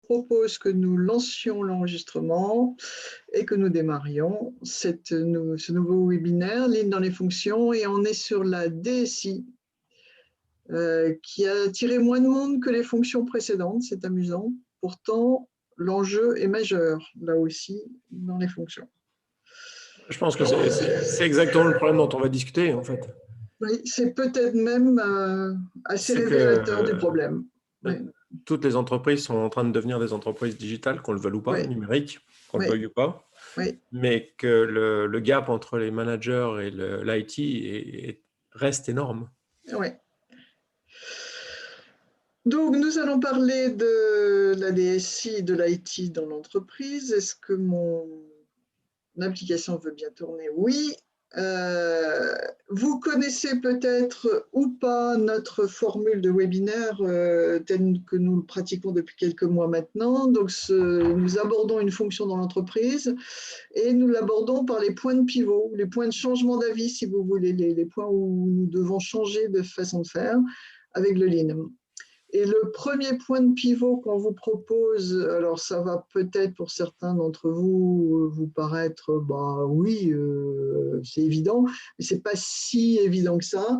propose que nous lancions l'enregistrement et que nous démarrions ce nouveau webinaire, Lean dans les fonctions, et on est sur la DSI qui a attiré moins de monde que les fonctions précédentes, c'est amusant. Pourtant, l'enjeu est majeur, là aussi, dans les fonctions. Je pense que c'est exactement le problème dont on va discuter, en fait. Oui, c'est peut-être même assez révélateur du problème. Oui. Toutes les entreprises sont en train de devenir des entreprises digitales, qu'on le veuille ou pas, Oui. numériques, qu'on le Oui. veuille ou pas, oui. mais que le gap entre les managers et l'IT reste énorme. Oui. Donc, nous allons parler de la DSI, de l'IT dans l'entreprise. Est-ce que mon application veut bien tourner? Oui. Vous connaissez peut-être ou pas notre formule de webinaire telle que nous le pratiquons depuis quelques mois maintenant. Donc, nous abordons une fonction dans l'entreprise et nous l'abordons par les points de pivot, les points de changement d'avis, si vous voulez, les points où nous devons changer de façon de faire avec le Lean. Et le premier point de pivot qu'on vous propose, alors ça va peut-être pour certains d'entre vous vous paraître, bah oui, c'est évident, mais c'est pas si évident que ça.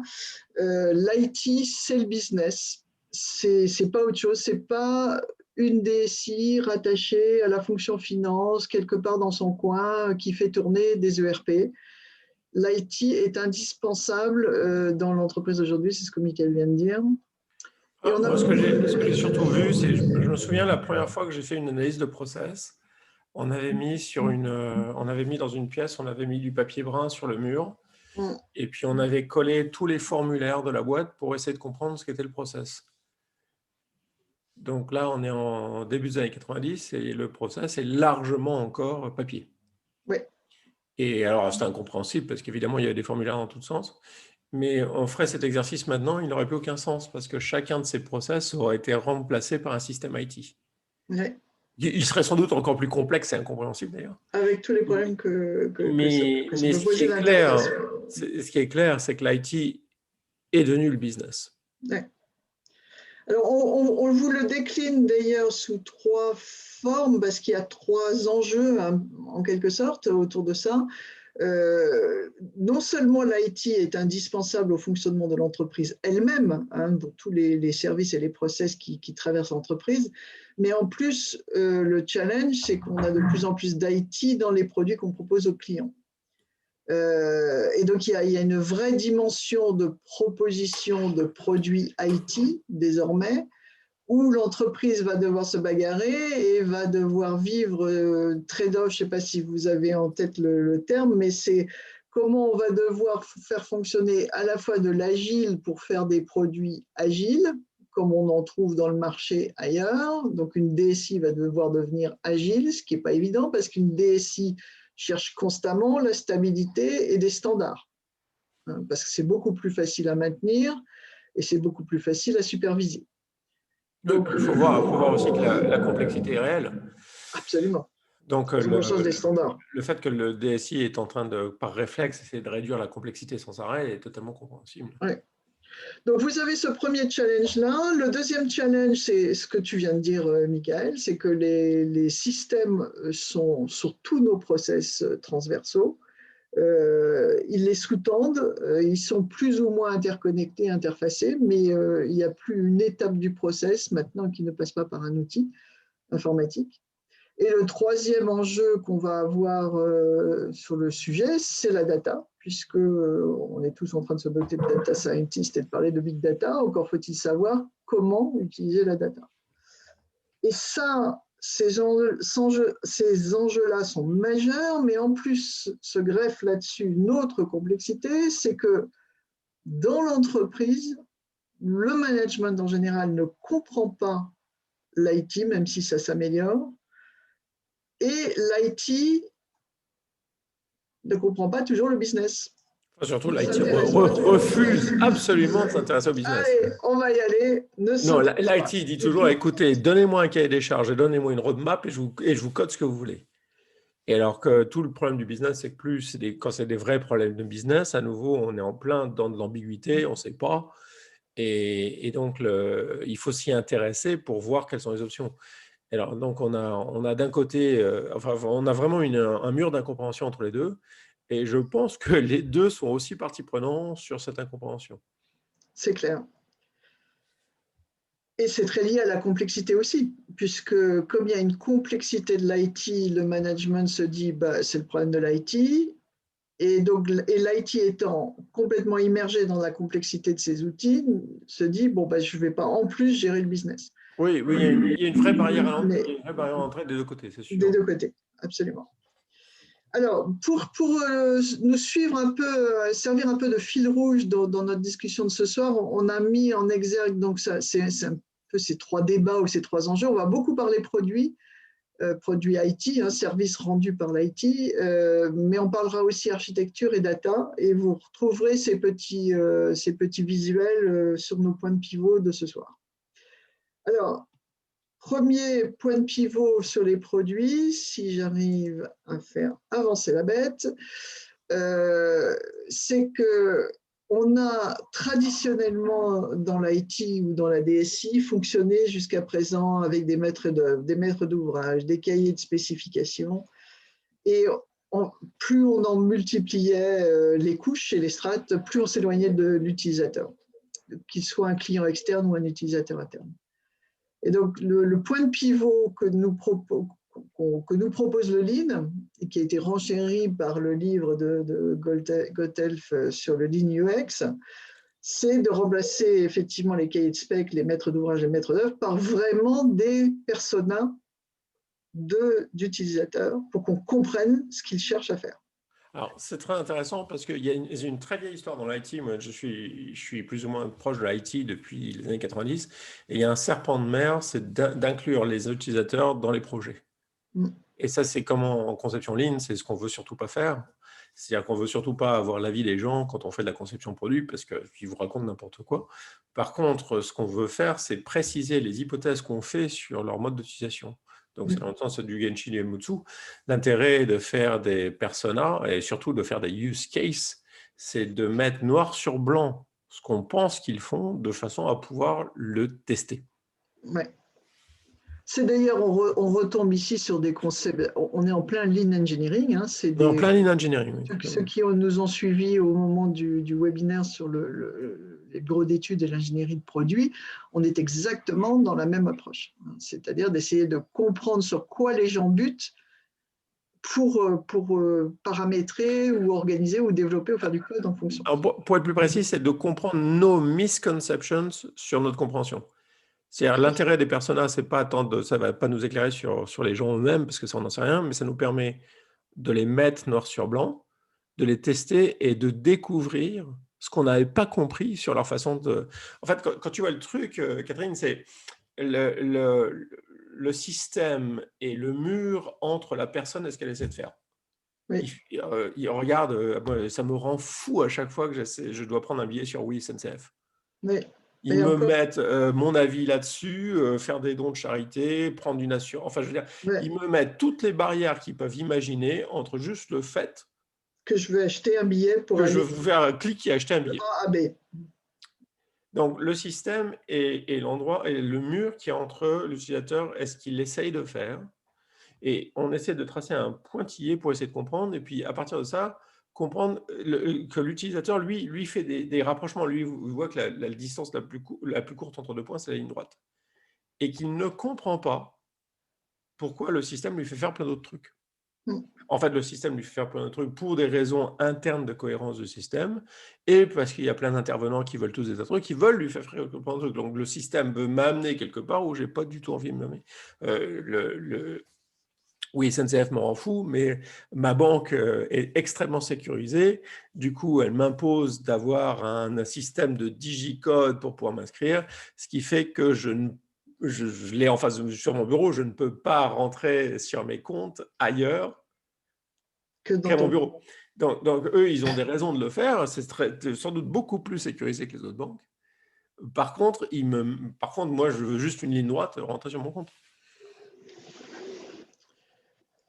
L'IT, c'est le business, c'est pas autre chose, c'est pas une DSI rattachée à la fonction finance quelque part dans son coin qui fait tourner des ERP. L'IT est indispensable dans l'entreprise aujourd'hui, c'est ce que Michael vient de dire. Moi, ce que j'ai surtout vu, c'est, je me souviens la première fois que j'ai fait une analyse de process, on avait mis dans une pièce, on avait mis du papier brun sur le mur, et puis on avait collé tous les formulaires de la boîte pour essayer de comprendre ce qu'était le process. Donc là, on est en début des années 90 et le process est largement encore papier. Oui. Et alors, c'est incompréhensible parce qu'évidemment, il y a des formulaires dans tous sens. Mais on ferait cet exercice maintenant, il n'aurait plus aucun sens parce que chacun de ces process aurait été remplacé par un système IT. Ouais. Il serait sans doute encore plus complexe et incompréhensible d'ailleurs. Avec tous les problèmes que ça peut poser d'interface. Ce qui est clair, c'est que l'IT est devenu le business. Ouais. Alors, on vous le décline d'ailleurs sous 3 formes parce qu'il y a 3 enjeux en quelque sorte autour de ça. Non seulement l'IT est indispensable au fonctionnement de l'entreprise elle-même, dans tous les services et les process qui traversent l'entreprise, mais en plus, le challenge, c'est qu'on a de plus en plus d'IT dans les produits qu'on propose aux clients. Et donc, il y a une vraie dimension de proposition de produits IT désormais, où l'entreprise va devoir se bagarrer et va devoir vivre trade-off, je ne sais pas si vous avez en tête le terme, mais c'est comment on va devoir faire fonctionner à la fois de l'agile pour faire des produits agiles, comme on en trouve dans le marché ailleurs. Donc une DSI va devoir devenir agile, ce qui n'est pas évident parce qu'une DSI cherche constamment la stabilité et des standards, parce que c'est beaucoup plus facile à maintenir et c'est beaucoup plus facile à superviser. Donc, il faut voir aussi que la complexité est réelle. Absolument. Donc, des standards. Le fait que le DSI est en train de, par réflexe, essayer de réduire la complexité sans arrêt est totalement compréhensible. Ouais. Donc, vous avez ce premier challenge-là. Le deuxième challenge, c'est ce que tu viens de dire, Michael, c'est que les systèmes sont sur tous nos process transversaux. Ils les sous-tendent, ils sont plus ou moins interconnectés, interfacés, mais il n'y a plus une étape du process maintenant qui ne passe pas par un outil informatique. Et le troisième enjeu qu'on va avoir sur le sujet, c'est la data, puisque on est tous en train de se doter de data scientist et de parler de big data. Encore faut-il savoir comment utiliser la data. Et ça, ces enjeux-là sont majeurs, mais en plus se greffe là-dessus une autre complexité, c'est que dans l'entreprise, le management en général ne comprend pas l'IT, même si ça s'améliore, et l'IT ne comprend pas toujours le business. Surtout, l'IT refuse absolument de s'intéresser au business. Allez, on va y aller. Non, l'IT dit toujours, écoutez, donnez-moi un cahier des charges et donnez-moi une roadmap et je vous code ce que vous voulez. Et alors que tout le problème du business, c'est que quand c'est des vrais problèmes de business, à nouveau, on est en plein dans de l'ambiguïté, on ne sait pas. Et donc, il faut s'y intéresser pour voir quelles sont les options. Alors, donc, on a d'un côté, enfin, on a vraiment un mur d'incompréhension entre les deux. Et je pense que les deux sont aussi partie prenante sur cette incompréhension. C'est clair. Et c'est très lié à la complexité aussi, puisque comme il y a une complexité de l'IT, le management se dit bah, c'est le problème de l'IT. Et donc, l'IT étant complètement immergé dans la complexité de ses outils, se dit bon, bah, je ne vais pas en plus gérer le business. Oui, oui, il y a une vraie barrière à Mais l'entrée des deux côtés, c'est des sûr. deux côtés, absolument. Alors, pour nous suivre un peu, servir un peu de fil rouge dans notre discussion de ce soir, on a mis en exergue donc c'est un peu ces trois débats ou ces trois enjeux. On va beaucoup parler produits, produits IT, hein, services rendus par l'IT, mais on parlera aussi architecture et data, et vous retrouverez ces petits visuels sur nos points de pivot de ce soir. Alors, premier point de pivot sur les produits, si j'arrive à faire avancer la bête, c'est que on a traditionnellement dans l'IT ou dans la DSI fonctionné jusqu'à présent avec des maîtres d'ouvrage, des cahiers de spécifications, et plus on en multipliait les couches et les strates, plus on s'éloignait de l'utilisateur, qu'il soit un client externe ou un utilisateur interne. Et donc, le point de pivot que nous propose le Lean, et qui a été renchéri par le livre de Gothelf sur le Lean UX, c'est de remplacer effectivement les cahiers de spec, les maîtres d'ouvrage et les maîtres d'œuvre par vraiment des personas d'utilisateurs pour qu'on comprenne ce qu'ils cherchent à faire. Alors, c'est très intéressant parce qu'il y a une très vieille histoire dans l'IT. Moi, je suis plus ou moins proche de l'IT depuis les années 90. Et il y a un serpent de mer, c'est d'inclure les utilisateurs dans les projets. Et ça, c'est comme en conception Lean, c'est ce qu'on veut surtout pas faire. C'est-à-dire qu'on veut surtout pas avoir l'avis des gens quand on fait de la conception produit parce qu'ils vous racontent n'importe quoi. Par contre, ce qu'on veut faire, c'est préciser les hypothèses qu'on fait sur leur mode d'utilisation. Donc, c'est dans le sens du Genshin Iemutsu. L'intérêt de faire des personas et surtout de faire des use cases, c'est de mettre noir sur blanc ce qu'on pense qu'ils font de façon à pouvoir le tester. Ouais. C'est d'ailleurs, on retombe ici sur des concepts, on est en plein Lean Engineering. Hein, On est en plein Lean Engineering. Oui, ceux qui nous ont suivis au moment du webinaire sur les bureaux d'études et l'ingénierie de produits, on est exactement dans la même approche. C'est-à-dire d'essayer de comprendre sur quoi les gens butent pour paramétrer ou organiser ou développer ou faire du code en fonction. Alors, pour être plus précis, c'est de comprendre nos misconceptions sur notre compréhension. C'est-à-dire l'intérêt des personas, c'est pas tant de, ça va pas nous éclairer sur les gens eux-mêmes parce que ça on n'en sait rien, mais ça nous permet de les mettre noir sur blanc, de les tester et de découvrir ce qu'on n'avait pas compris sur leur façon de. En fait, quand tu vois le truc, Catherine, c'est le système et le mur entre la personne et ce qu'elle essaie de faire. Oui. Il regarde, ça me rend fou à chaque fois que je dois prendre un billet sur Oui SNCF. Oui. Ils me mettent mon avis là-dessus, faire des dons de charité, prendre une assurance. Enfin, je veux dire, ils me mettent toutes les barrières qu'ils peuvent imaginer entre juste le fait que je veux acheter un billet pour que je veux vous faire un clic et acheter un billet. A à B. Donc, le système est l'endroit et le mur qui est entre l'utilisateur et ce qu'il essaye de faire. Et on essaie de tracer un pointillé pour essayer de comprendre. Et puis, à partir de ça, comprendre que l'utilisateur, lui fait des rapprochements. Lui, vous voit que la distance la plus courte entre deux points, c'est la ligne droite. Et qu'il ne comprend pas pourquoi le système lui fait faire plein d'autres trucs. En fait, le système lui fait faire plein de trucs pour des raisons internes de cohérence du système et parce qu'il y a plein d'intervenants qui veulent tous des trucs, qui veulent lui faire plein de trucs. Donc, le système veut m'amener quelque part où je n'ai pas du tout envie de m'amener. Oui, SNCF me rend fou, mais ma banque est extrêmement sécurisée. Du coup, elle m'impose d'avoir un système de digicode pour pouvoir m'inscrire, ce qui fait que je l'ai en face sur mon bureau, je ne peux pas rentrer sur mes comptes ailleurs qu'à mon bureau. Donc, eux, ils ont des raisons de le faire. C'est sans doute beaucoup plus sécurisé que les autres banques. Par contre, moi, je veux juste une ligne droite rentrer sur mon compte.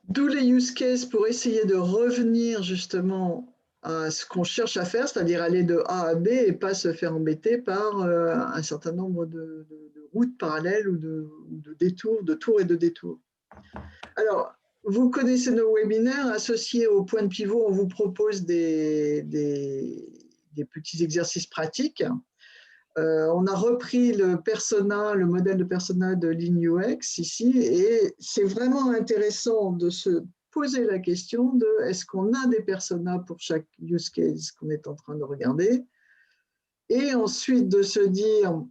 D'où les use cases pour essayer de revenir justement à ce qu'on cherche à faire, c'est-à-dire aller de A à B et pas se faire embêter par un certain nombre de routes parallèles ou de détours, de tours et de détours. Alors, vous connaissez nos webinaires. Associés au point de pivot, on vous propose des petits exercices pratiques. On a repris le modèle de persona de Lean UX ici, et c'est vraiment intéressant de se poser la question de est-ce qu'on a des personas pour chaque use case qu'on est en train de regarder, et ensuite de se dire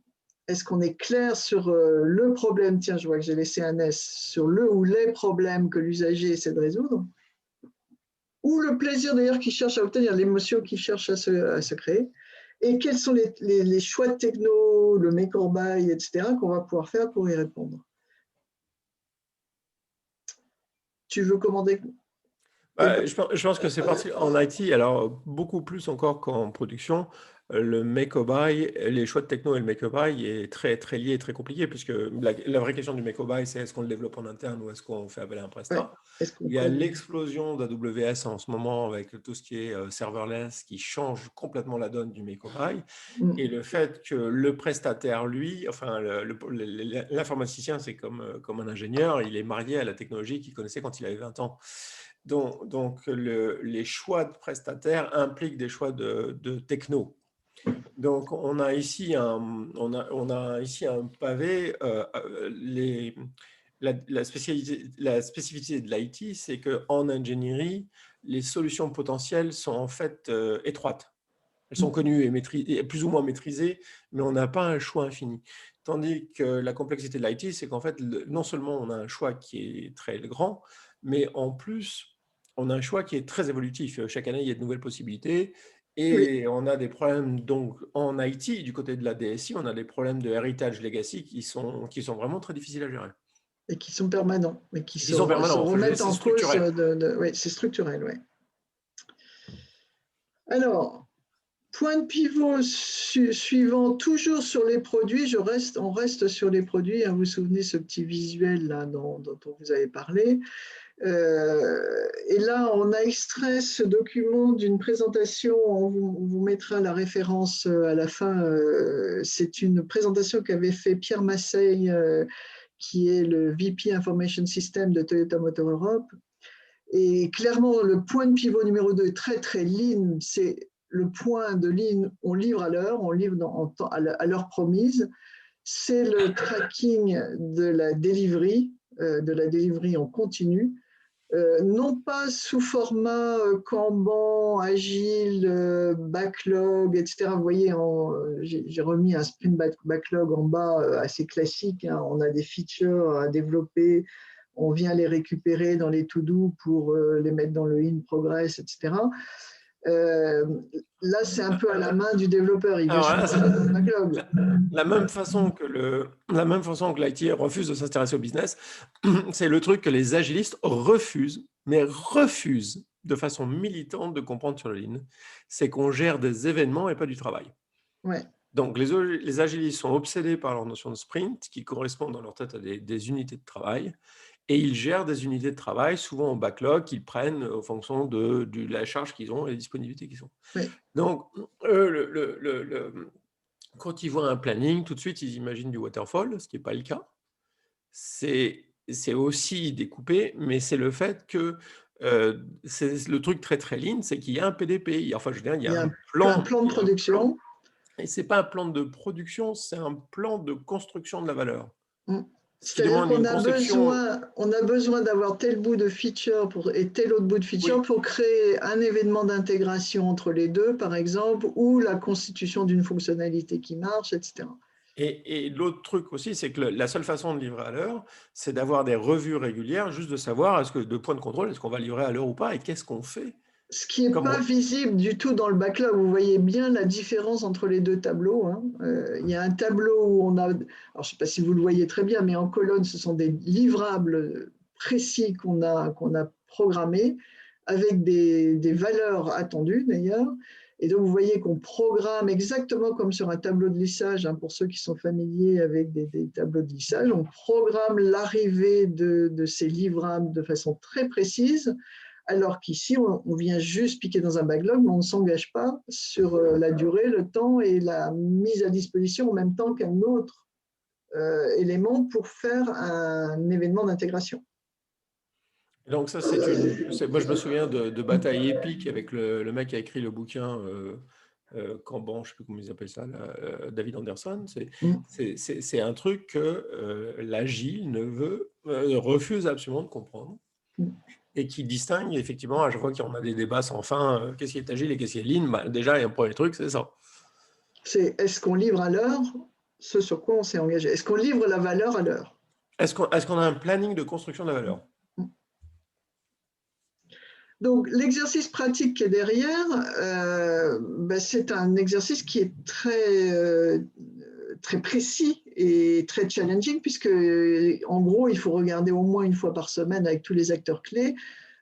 est-ce qu'on est clair sur le problème, tiens, je vois que j'ai laissé un S, sur le ou les problèmes que l'usager essaie de résoudre, ou le plaisir d'ailleurs qu'il cherche à obtenir, l'émotion qu'il cherche à se créer, et quels sont les choix de techno, le make or buy, etc., qu'on va pouvoir faire pour y répondre. Tu veux commander? Je pense que c'est parti en IT, alors beaucoup plus encore qu'en production. Le make or buy, les choix de techno et le make or buy est très, très lié et très compliqué, puisque la vraie question du make or buy, c'est est-ce qu'on le développe en interne ou est-ce qu'on fait appel à un prestat. Ouais. Il y a l'explosion d'AWS en ce moment avec tout ce qui est serverless qui change complètement la donne du make or buy. Et le fait que le prestataire, lui, enfin l'informaticien, c'est comme un ingénieur, il est marié à la technologie qu'il connaissait quand il avait 20 ans. Donc les choix de prestataires impliquent des choix de techno. Donc on a ici un pavé. La spécificité de l'IT, c'est qu'en ingénierie, les solutions potentielles sont en fait étroites. Elles sont connues et plus ou moins maîtrisées, mais on n'a pas un choix infini. Tandis que la complexité de l'IT, c'est qu'en fait, non seulement on a un choix qui est très grand, mais en plus, on a un choix qui est très évolutif. Chaque année, il y a de nouvelles possibilités. Et on a des problèmes, donc en IT, du côté de la DSI, on a des problèmes de heritage legacy qui sont vraiment très difficiles à gérer. Et qui sont permanents, mais qui se permanents. remettent en cause. Oui, c'est structurel, oui. Alors, point de pivot suivant, toujours sur les produits, on reste sur les produits. Vous vous souvenez ce petit visuel là dont on vous avait parlé. Et là, on a extrait ce document d'une présentation, on vous mettra la référence à la fin. C'est une présentation qu'avait fait Pierre Masseille, qui est le VP Information System de Toyota Motor Europe. Et clairement, le point de pivot numéro 2 est très, très lean. C'est le point de lean, on livre à l'heure, on livre à l'heure promise. C'est le tracking de la delivery en continu. Non pas sous format Kanban, agile, backlog, etc. Vous voyez, j'ai remis un sprint backlog en bas assez classique. On a des features à développer, on vient les récupérer dans les to-do pour les mettre dans le in progress, etc. Là, c'est un peu à la main du développeur. Il veut le backlog. La même façon que l'IT refuse de s'intéresser au business, c'est le truc que les agilistes refusent de façon militante de comprendre sur le lean. C'est qu'on gère des événements et pas du travail. Ouais. Donc, les agilistes sont obsédés par leur notion de sprint, qui correspond dans leur tête à des unités de travail. Et ils gèrent des unités de travail, souvent en backlog, qu'ils prennent en fonction de la charge qu'ils ont et des disponibilités qu'ils ont. Oui. Donc, quand ils voient un planning, tout de suite, ils imaginent du waterfall, ce qui n'est pas le cas. C'est aussi découpé, mais c'est le fait que c'est le truc très, très lean, c'est qu'il y a un PDP. Enfin, je veux dire, il y a un plan de production. Et ce n'est pas un plan de production, c'est un plan de construction de la valeur. C'est-à-dire qu'on a besoin d'avoir tel bout de feature et tel autre bout de feature pour créer un événement d'intégration entre les deux, par exemple, ou la constitution d'une fonctionnalité qui marche, etc. Et l'autre truc aussi, c'est que la seule façon de livrer à l'heure, c'est d'avoir des revues régulières, juste de savoir, de point de contrôle, est-ce qu'on va livrer à l'heure ou pas, et qu'est-ce qu'on fait. Ce qui n'est pas visible du tout dans le backlog. Vous voyez bien la différence entre les deux tableaux. Il y a un tableau où on a, alors je ne sais pas si vous le voyez très bien, mais en colonne, ce sont des livrables précis qu'on a programmés avec des valeurs attendues d'ailleurs. Et donc, vous voyez qu'on programme exactement comme sur un tableau de lissage, pour ceux qui sont familiers avec des tableaux de lissage, on programme l'arrivée de ces livrables de façon très précise. Alors qu'ici, on vient juste piquer dans un backlog, mais on ne s'engage pas sur la durée, le temps et la mise à disposition en même temps qu'un autre éléments pour faire un événement d'intégration. Donc ça, moi, je me souviens de batailles épiques avec le mec qui a écrit le bouquin Kanban, je ne sais plus comment ils appellent ça, là, David Anderson. C'est un truc que l'agile refuse absolument de comprendre et qui distingue effectivement, à chaque fois qu'on a des débats sans fin, qu'est-ce qui est agile et qu'est-ce qui est lean, bah, déjà, il y a un premier truc, c'est ça. C'est est-ce qu'on livre à l'heure ce sur quoi on s'est engagé? Est-ce qu'on livre la valeur à l'heure? Est-ce qu'on a un planning de construction de la valeur? Donc, l'exercice pratique qui est derrière, c'est un exercice qui est très précis et très challenging, puisque, en gros, il faut regarder au moins une fois par semaine avec tous les acteurs clés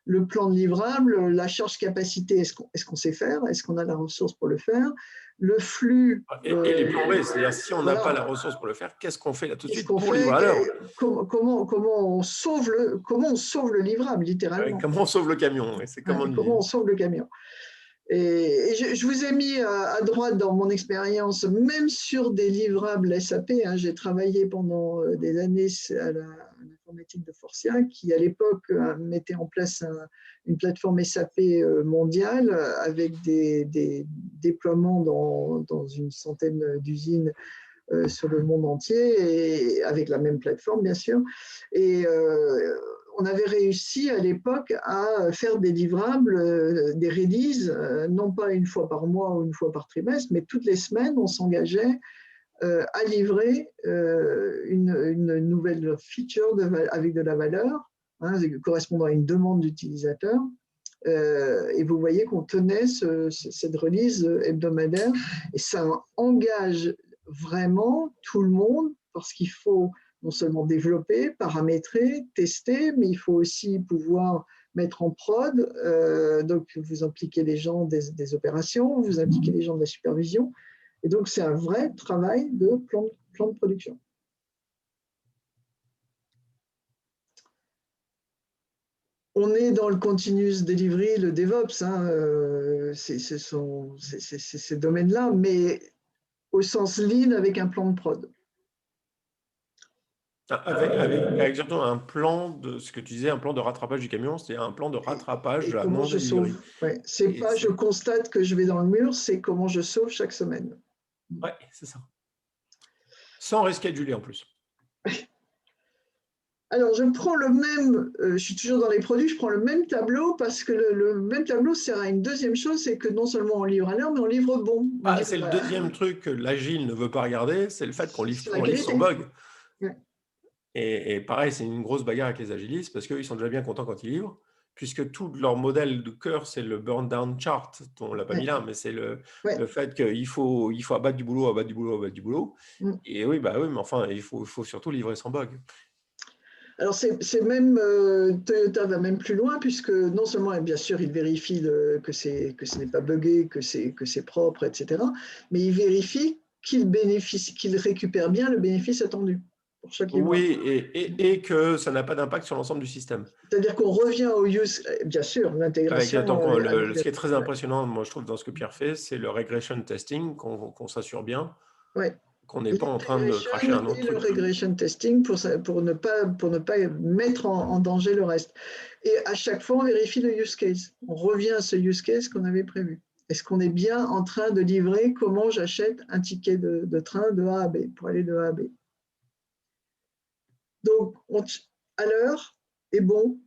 le plan de livrable, la charge capacité, est-ce qu'on sait faire? Est-ce qu'on a la ressource pour le faire? Le flux. Et les plans B, c'est-à-dire si on n'a pas la ressource pour le faire, qu'est-ce qu'on fait là tout de suite pour livrer à l'heure? Comment on sauve le livrable, littéralement? Comment on sauve le camion? Comment on sauve le camion? Et je vous ai mis à droite dans mon expérience, même sur des livrables SAP, hein, j'ai travaillé pendant des années à l'informatique de Forcia, qui à l'époque mettait en place une plateforme SAP mondiale avec des déploiements dans une centaine d'usines sur le monde entier, et avec la même plateforme, bien sûr. Et on avait réussi à l'époque à faire des livrables, des releases, non pas une fois par mois ou une fois par trimestre, mais toutes les semaines, on s'engageait à livrer une nouvelle feature avec de la valeur, hein, correspondant à une demande d'utilisateur. Et vous voyez qu'on tenait cette release hebdomadaire, et ça engage vraiment tout le monde, parce qu'il faut non seulement développer, paramétrer, tester, mais il faut aussi pouvoir mettre en prod. Donc, vous impliquez les gens des opérations, vous impliquez les gens de la supervision. Et donc, c'est un vrai travail de plan de production. On est dans le continuous delivery, le DevOps, hein, c'est ces domaines-là, mais au sens lean avec un plan de prod. Avec surtout un plan de ce que tu disais, un plan de rattrapage du camion, c'est un plan de rattrapage de la non-delivery. Ouais, c'est pas je constate que je vais dans le mur, c'est comment je sauve chaque semaine. Ouais, c'est ça. Sans rescheduler en plus. Alors, je prends le même, je suis toujours dans les produits, je prends le même tableau, parce que le même tableau sert à une deuxième chose, c'est que non seulement on livre à l'heure, mais on livre bon. C'est le deuxième truc que l'agile ne veut pas regarder, c'est le fait qu'on livre sans bug. Ouais. Et pareil, c'est une grosse bagarre avec les agilistes, parce qu'ils sont déjà bien contents quand ils livrent, puisque tout leur modèle de cœur, c'est le burn down chart. On ne l'a pas mis là, mais c'est le fait qu'il faut abattre du boulot, abattre du boulot, abattre du boulot. Et oui, mais enfin, il faut surtout livrer sans bug. Alors, c'est même, Toyota va même plus loin, puisque non seulement, bien sûr, il vérifie que ce n'est pas buggé, que c'est propre, etc., mais il vérifie qu'il récupère bien le bénéfice attendu pour chaque livrable. Oui, et que ça n'a pas d'impact sur l'ensemble du système. C'est-à-dire qu'on revient au use, bien sûr, l'intégration. Ce qui est très impressionnant, moi je trouve, dans ce que Pierre fait, c'est le regression testing, qu'on s'assure bien. Ouais. Qu'on n'est pas en train de cracher un autre truc. Le regression testing pour ne pas mettre en danger le reste. Et à chaque fois, on vérifie le use case. On revient à ce use case qu'on avait prévu. Est-ce qu'on est bien en train de livrer comment j'achète un ticket de train de A à B, pour aller de A à B? Donc, à l'heure est bon.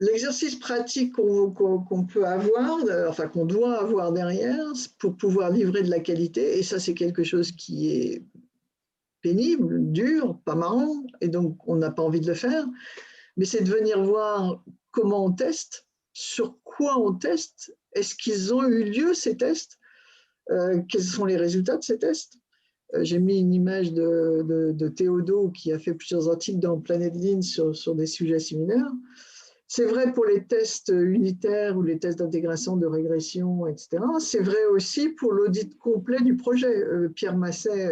L'exercice pratique qu'on peut avoir, enfin qu'on doit avoir derrière, pour pouvoir livrer de la qualité, et ça c'est quelque chose qui est pénible, dur, pas marrant, et donc on n'a pas envie de le faire, mais c'est de venir voir comment on teste, sur quoi on teste, est-ce qu'ils ont eu lieu ces tests, quels sont les résultats de ces tests. J'ai mis une image de Théodo qui a fait plusieurs articles dans Planet Lean sur des sujets similaires. C'est vrai pour les tests unitaires ou les tests d'intégration, de régression, etc. C'est vrai aussi pour l'audit complet du projet. Pierre Masset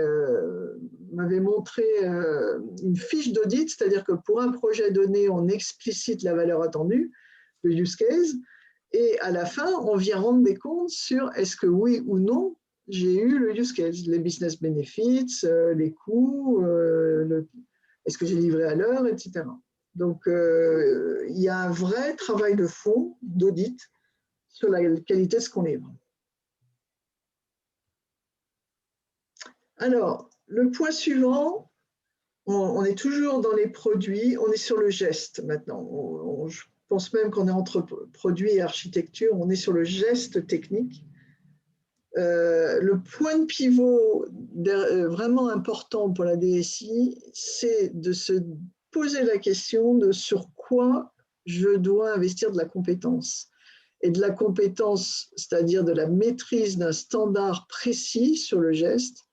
m'avait montré une fiche d'audit, c'est-à-dire que pour un projet donné, on explicite la valeur attendue, le use case, et à la fin, on vient rendre des comptes sur est-ce que oui ou non, j'ai eu le use case, les business benefits, les coûts, est-ce que j'ai livré à l'heure, etc. Donc, il y a un vrai travail de fond, d'audit, sur la qualité de ce qu'on livre. Alors, le point suivant, on est toujours dans les produits, on est sur le geste maintenant. Je pense même qu'on est entre produits et architecture, on est sur le geste technique. Le point de pivot vraiment important pour la DSI, c'est de se poser la question de sur quoi je dois investir de la compétence. Et de la compétence, c'est-à-dire de la maîtrise d'un standard précis sur le geste.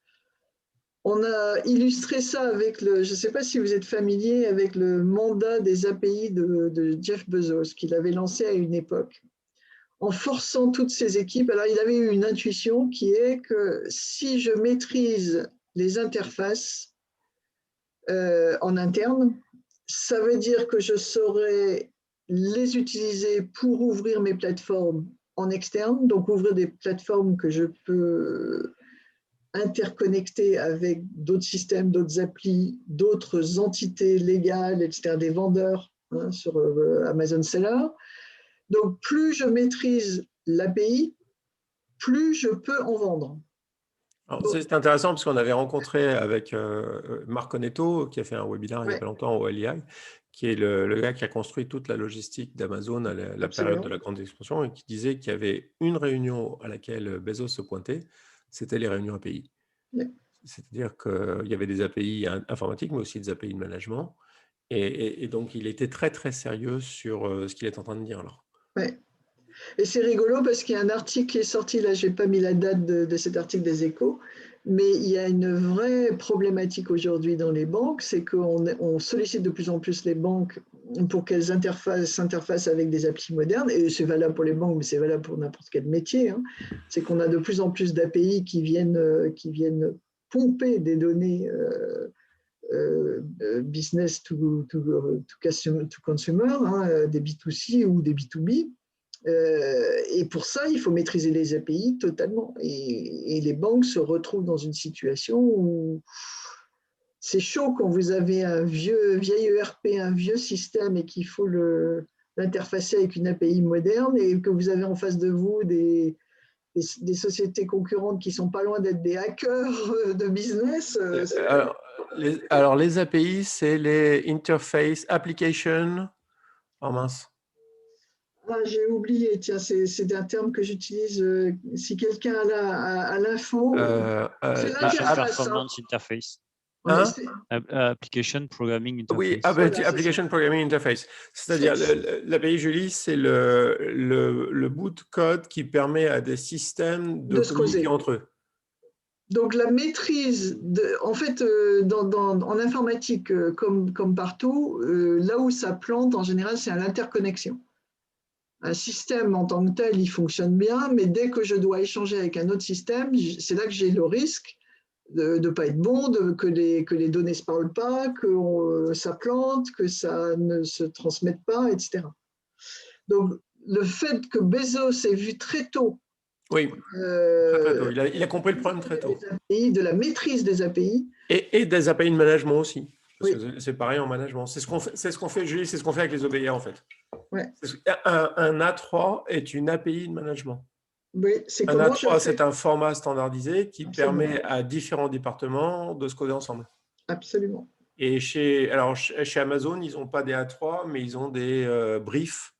On a illustré ça avec je ne sais pas si vous êtes familier avec le mandat des API de Jeff Bezos, qu'il avait lancé à une époque, en forçant toutes ses équipes. Alors, il avait eu une intuition qui est que si je maîtrise les interfaces en interne, ça veut dire que je saurais les utiliser pour ouvrir mes plateformes en externe, donc ouvrir des plateformes que je peux interconnecter avec d'autres systèmes, d'autres applis, d'autres entités légales, etc., des vendeurs sur Amazon Seller. Donc, plus je maîtrise l'API, plus je peux en vendre. C'est intéressant parce qu'on avait rencontré avec Marc Onetto, qui a fait un webinaire il n'y a pas longtemps au LEI, qui est le gars qui a construit toute la logistique d'Amazon à la période de la grande expansion, et qui disait qu'il y avait une réunion à laquelle Bezos se pointait, c'était les réunions API. Ouais. C'est-à-dire qu'il y avait des API informatiques, mais aussi des API de management. Et donc, il était très, très sérieux sur ce qu'il est en train de dire là. Ouais. Et c'est rigolo parce qu'il y a un article qui est sorti, là je n'ai pas mis la date de cet article des Échos, mais il y a une vraie problématique aujourd'hui dans les banques, c'est qu'on sollicite de plus en plus les banques pour qu'elles s'interfacent avec des applis modernes, et c'est valable pour les banques, mais c'est valable pour n'importe quel métier. C'est qu'on a de plus en plus d'API qui viennent pomper des données business to consumer, des B2C ou des B2B. Et pour ça, il faut maîtriser les API totalement. Et les banques se retrouvent dans une situation où c'est chaud quand vous avez un vieil ERP, un vieux système et qu'il faut l'interfacer avec une API moderne et que vous avez en face de vous des sociétés concurrentes qui sont pas loin d'être des hackers de business. Alors, les API, c'est les Interface Application. Oh mince. Ah, j'ai oublié, tiens, c'est un terme que j'utilise. Si quelqu'un a l'info, c'est l'interface. Performance Interface. Application Programming Interface. Oui, Application Programming Interface. C'est-à-dire, l'API, Julie, c'est le bout de code qui permet à des systèmes de communiquer entre eux. Donc, la maîtrise, en fait, en informatique, comme partout, là où ça plante, en général, c'est à l'interconnexion. Un système en tant que tel, il fonctionne bien, mais dès que je dois échanger avec un autre système, c'est là que j'ai le risque de ne pas être bon, que les données ne se parlent pas, que ça plante, que ça ne se transmette pas, etc. Donc, le fait que Bezos ait vu très tôt, oui, très tôt. Il a compris le problème très tôt. De la maîtrise des API. Et des API de management aussi. Parce que c'est pareil en management. C'est ce qu'on fait, Julie, c'est ce qu'on fait avec les OBA en fait. Ouais. Un A3 est une API de management. Oui, un A3, c'est un format standardisé qui permet à différents départements de se coder ensemble. Absolument. Et chez Amazon, ils n'ont pas des A3, mais ils ont des briefs.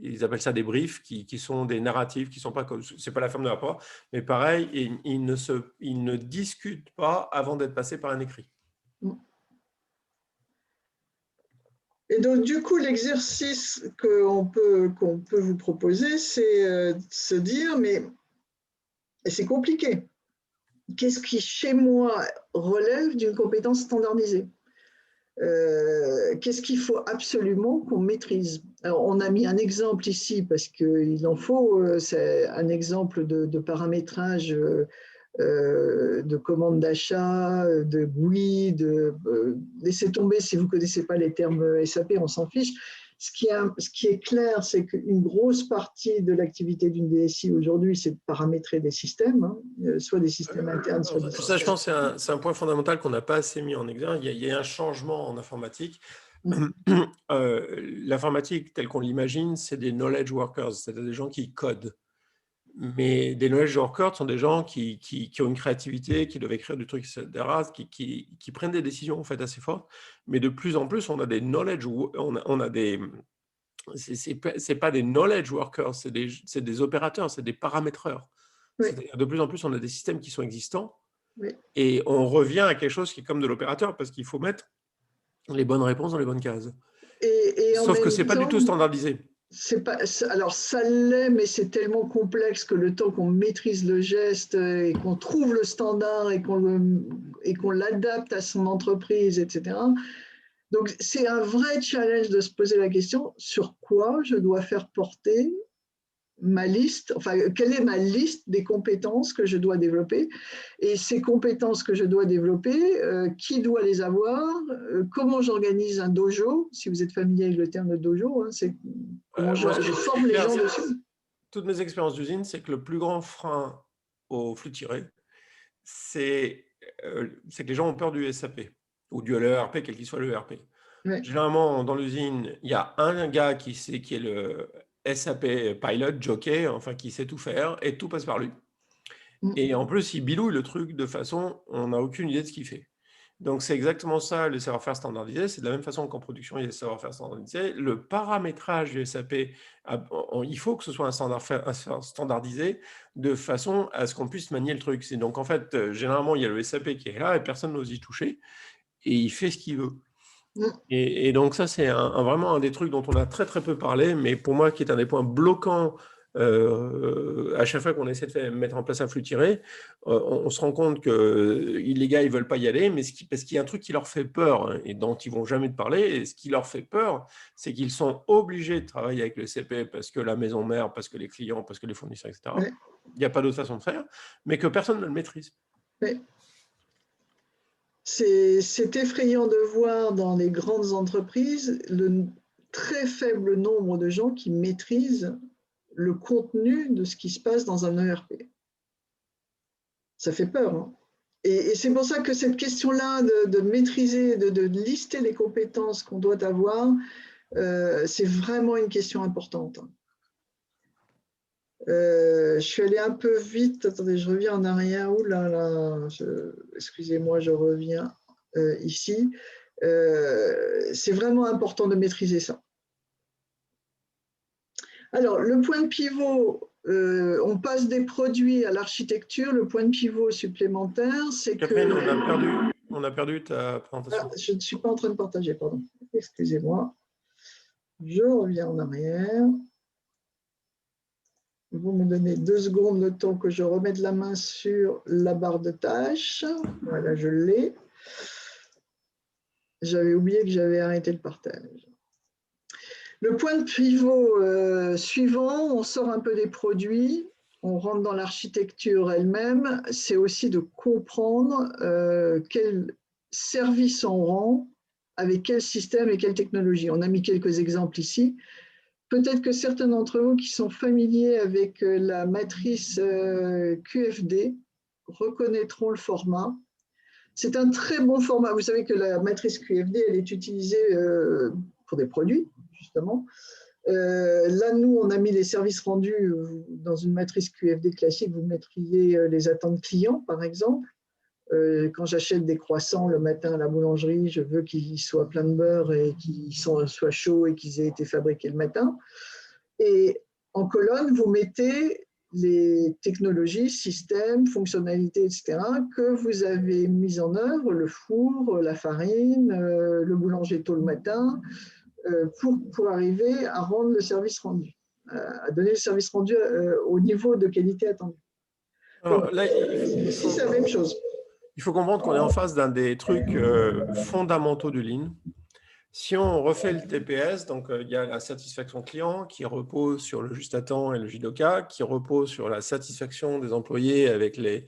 Ils appellent ça des briefs, qui sont des narratifs, qui sont pas comme, c'est pas la forme de rapport, mais pareil, ils ne discutent pas avant d'être passés par un écrit. Et donc, du coup, l'exercice qu'on peut vous proposer, c'est de se dire, mais c'est compliqué. Qu'est-ce qui, chez moi, relève d'une compétence standardisée ? Qu'est-ce qu'il faut absolument qu'on maîtrise ? Alors, on a mis un exemple ici parce qu'il en faut, c'est un exemple de paramétrage de commande d'achat, de GUI, laissez tomber si vous ne connaissez pas les termes SAP, on s'en fiche. Ce qui est clair, c'est qu'une grosse partie de l'activité d'une DSI aujourd'hui, c'est de paramétrer des systèmes, hein, soit des systèmes internes, soit des systèmes… Ça, je pense que c'est un point fondamental qu'on n'a pas assez mis en exergue. Il y a un changement en informatique. L'informatique, telle qu'on l'imagine, c'est des knowledge workers, c'est-à-dire des gens qui codent. Mais des knowledge workers sont des gens qui ont une créativité, qui doivent écrire du truc, etc., qui prennent des décisions en fait assez fortes. Mais de plus en plus, on a des knowledge, on a des… C'est pas des knowledge workers, c'est des opérateurs, c'est des paramétreurs. Oui. De plus en plus, on a des systèmes qui sont existants, oui. Et on revient à quelque chose qui est comme de l'opérateur, parce qu'il faut mettre les bonnes réponses dans les bonnes cases. Sauf que ce n'est pas du tout standardisé. Alors, ça l'est, mais c'est tellement complexe que le temps qu'on maîtrise le geste et qu'on trouve le standard et qu'on l'adapte à son entreprise, etc. Donc, c'est un vrai challenge de se poser la question sur quoi je dois faire porter ma liste, enfin, quelle est ma liste des compétences que je dois développer, et ces compétences que je dois développer, qui doit les avoir, comment j'organise un dojo, si vous êtes familier avec le terme de dojo, hein, c'est comment je forme les gens dessus. Toutes mes expériences d'usine, c'est que le plus grand frein au flux tiré, c'est que les gens ont peur du SAP ou du ERP, quel qu'il soit le ERP. Ouais. Généralement, dans l'usine, il y a un gars qui est le SAP Pilot, jockey, enfin qui sait tout faire, et tout passe par lui. Et en plus, il bilouille le truc de façon, on n'a aucune idée de ce qu'il fait. Donc, c'est exactement ça, le savoir-faire standardisé. C'est de la même façon qu'en production, il y a le savoir-faire standardisé. Le paramétrage du SAP, il faut que ce soit un standardisé de façon à ce qu'on puisse manier le truc. Donc, en fait, généralement, il y a le SAP qui est là et personne n'ose y toucher. Et il fait ce qu'il veut. Et donc, ça, c'est vraiment un des trucs dont on a très, très peu parlé, mais pour moi, qui est un des points bloquants à chaque fois qu'on essaie de mettre en place un flux tiré, on se rend compte que les gars, ils ne veulent pas y aller, mais parce qu'il y a un truc qui leur fait peur, hein, et dont ils ne vont jamais te parler. Et ce qui leur fait peur, c'est qu'ils sont obligés de travailler avec le CP parce que la maison mère, parce que les clients, parce que les fournisseurs, etc. Ouais. Il n'y a pas d'autre façon de faire, mais que personne ne le maîtrise. Ouais. C'est effrayant de voir dans les grandes entreprises le très faible nombre de gens qui maîtrisent le contenu de ce qui se passe dans un ERP. Ça fait peur. Hein. Et c'est pour ça que cette question-là de maîtriser, de lister les compétences qu'on doit avoir, c'est vraiment une question importante. Je suis allée un peu vite. Attendez, je reviens en arrière. Ouh là là, excusez-moi, je reviens ici. C'est vraiment important de maîtriser ça. Alors, le point de pivot, on passe des produits à l'architecture. Le point de pivot supplémentaire, c'est que… Catherine, on a perdu ta présentation. Ah, je ne suis pas en train de partager, pardon. Excusez-moi. Je reviens en arrière. Vous me donnez 2 secondes le temps que je remette la main sur la barre de tâches. Voilà, je l'ai. J'avais oublié que j'avais arrêté le partage. Le point de pivot suivant, on sort un peu des produits, on rentre dans l'architecture elle-même. C'est aussi de comprendre quel service on rend, avec quel système et quelle technologie. On a mis quelques exemples ici. Peut-être que certains d'entre vous qui sont familiers avec la matrice QFD reconnaîtront le format. C'est un très bon format. Vous savez que la matrice QFD, elle est utilisée pour des produits, justement. Là, nous, on a mis les services rendus dans une matrice QFD classique. Vous mettriez les attentes clients, par exemple. Quand j'achète des croissants le matin à la boulangerie, je veux qu'ils soient pleins de beurre et qu'ils soient chauds et qu'ils aient été fabriqués le matin. Et en colonne, vous mettez les technologies, systèmes, fonctionnalités, etc., que vous avez mis en œuvre, le four, la farine, le boulanger tôt le matin, pour arriver à rendre le service rendu, à donner le service rendu au niveau de qualité attendu. Alors, là, ici, c'est la même chose. Il faut comprendre qu'on est en face d'un des trucs fondamentaux du Lean. Si on refait le TPS, donc il y a la satisfaction client qui repose sur le juste à temps et le JDOKA, qui repose sur la satisfaction des employés avec le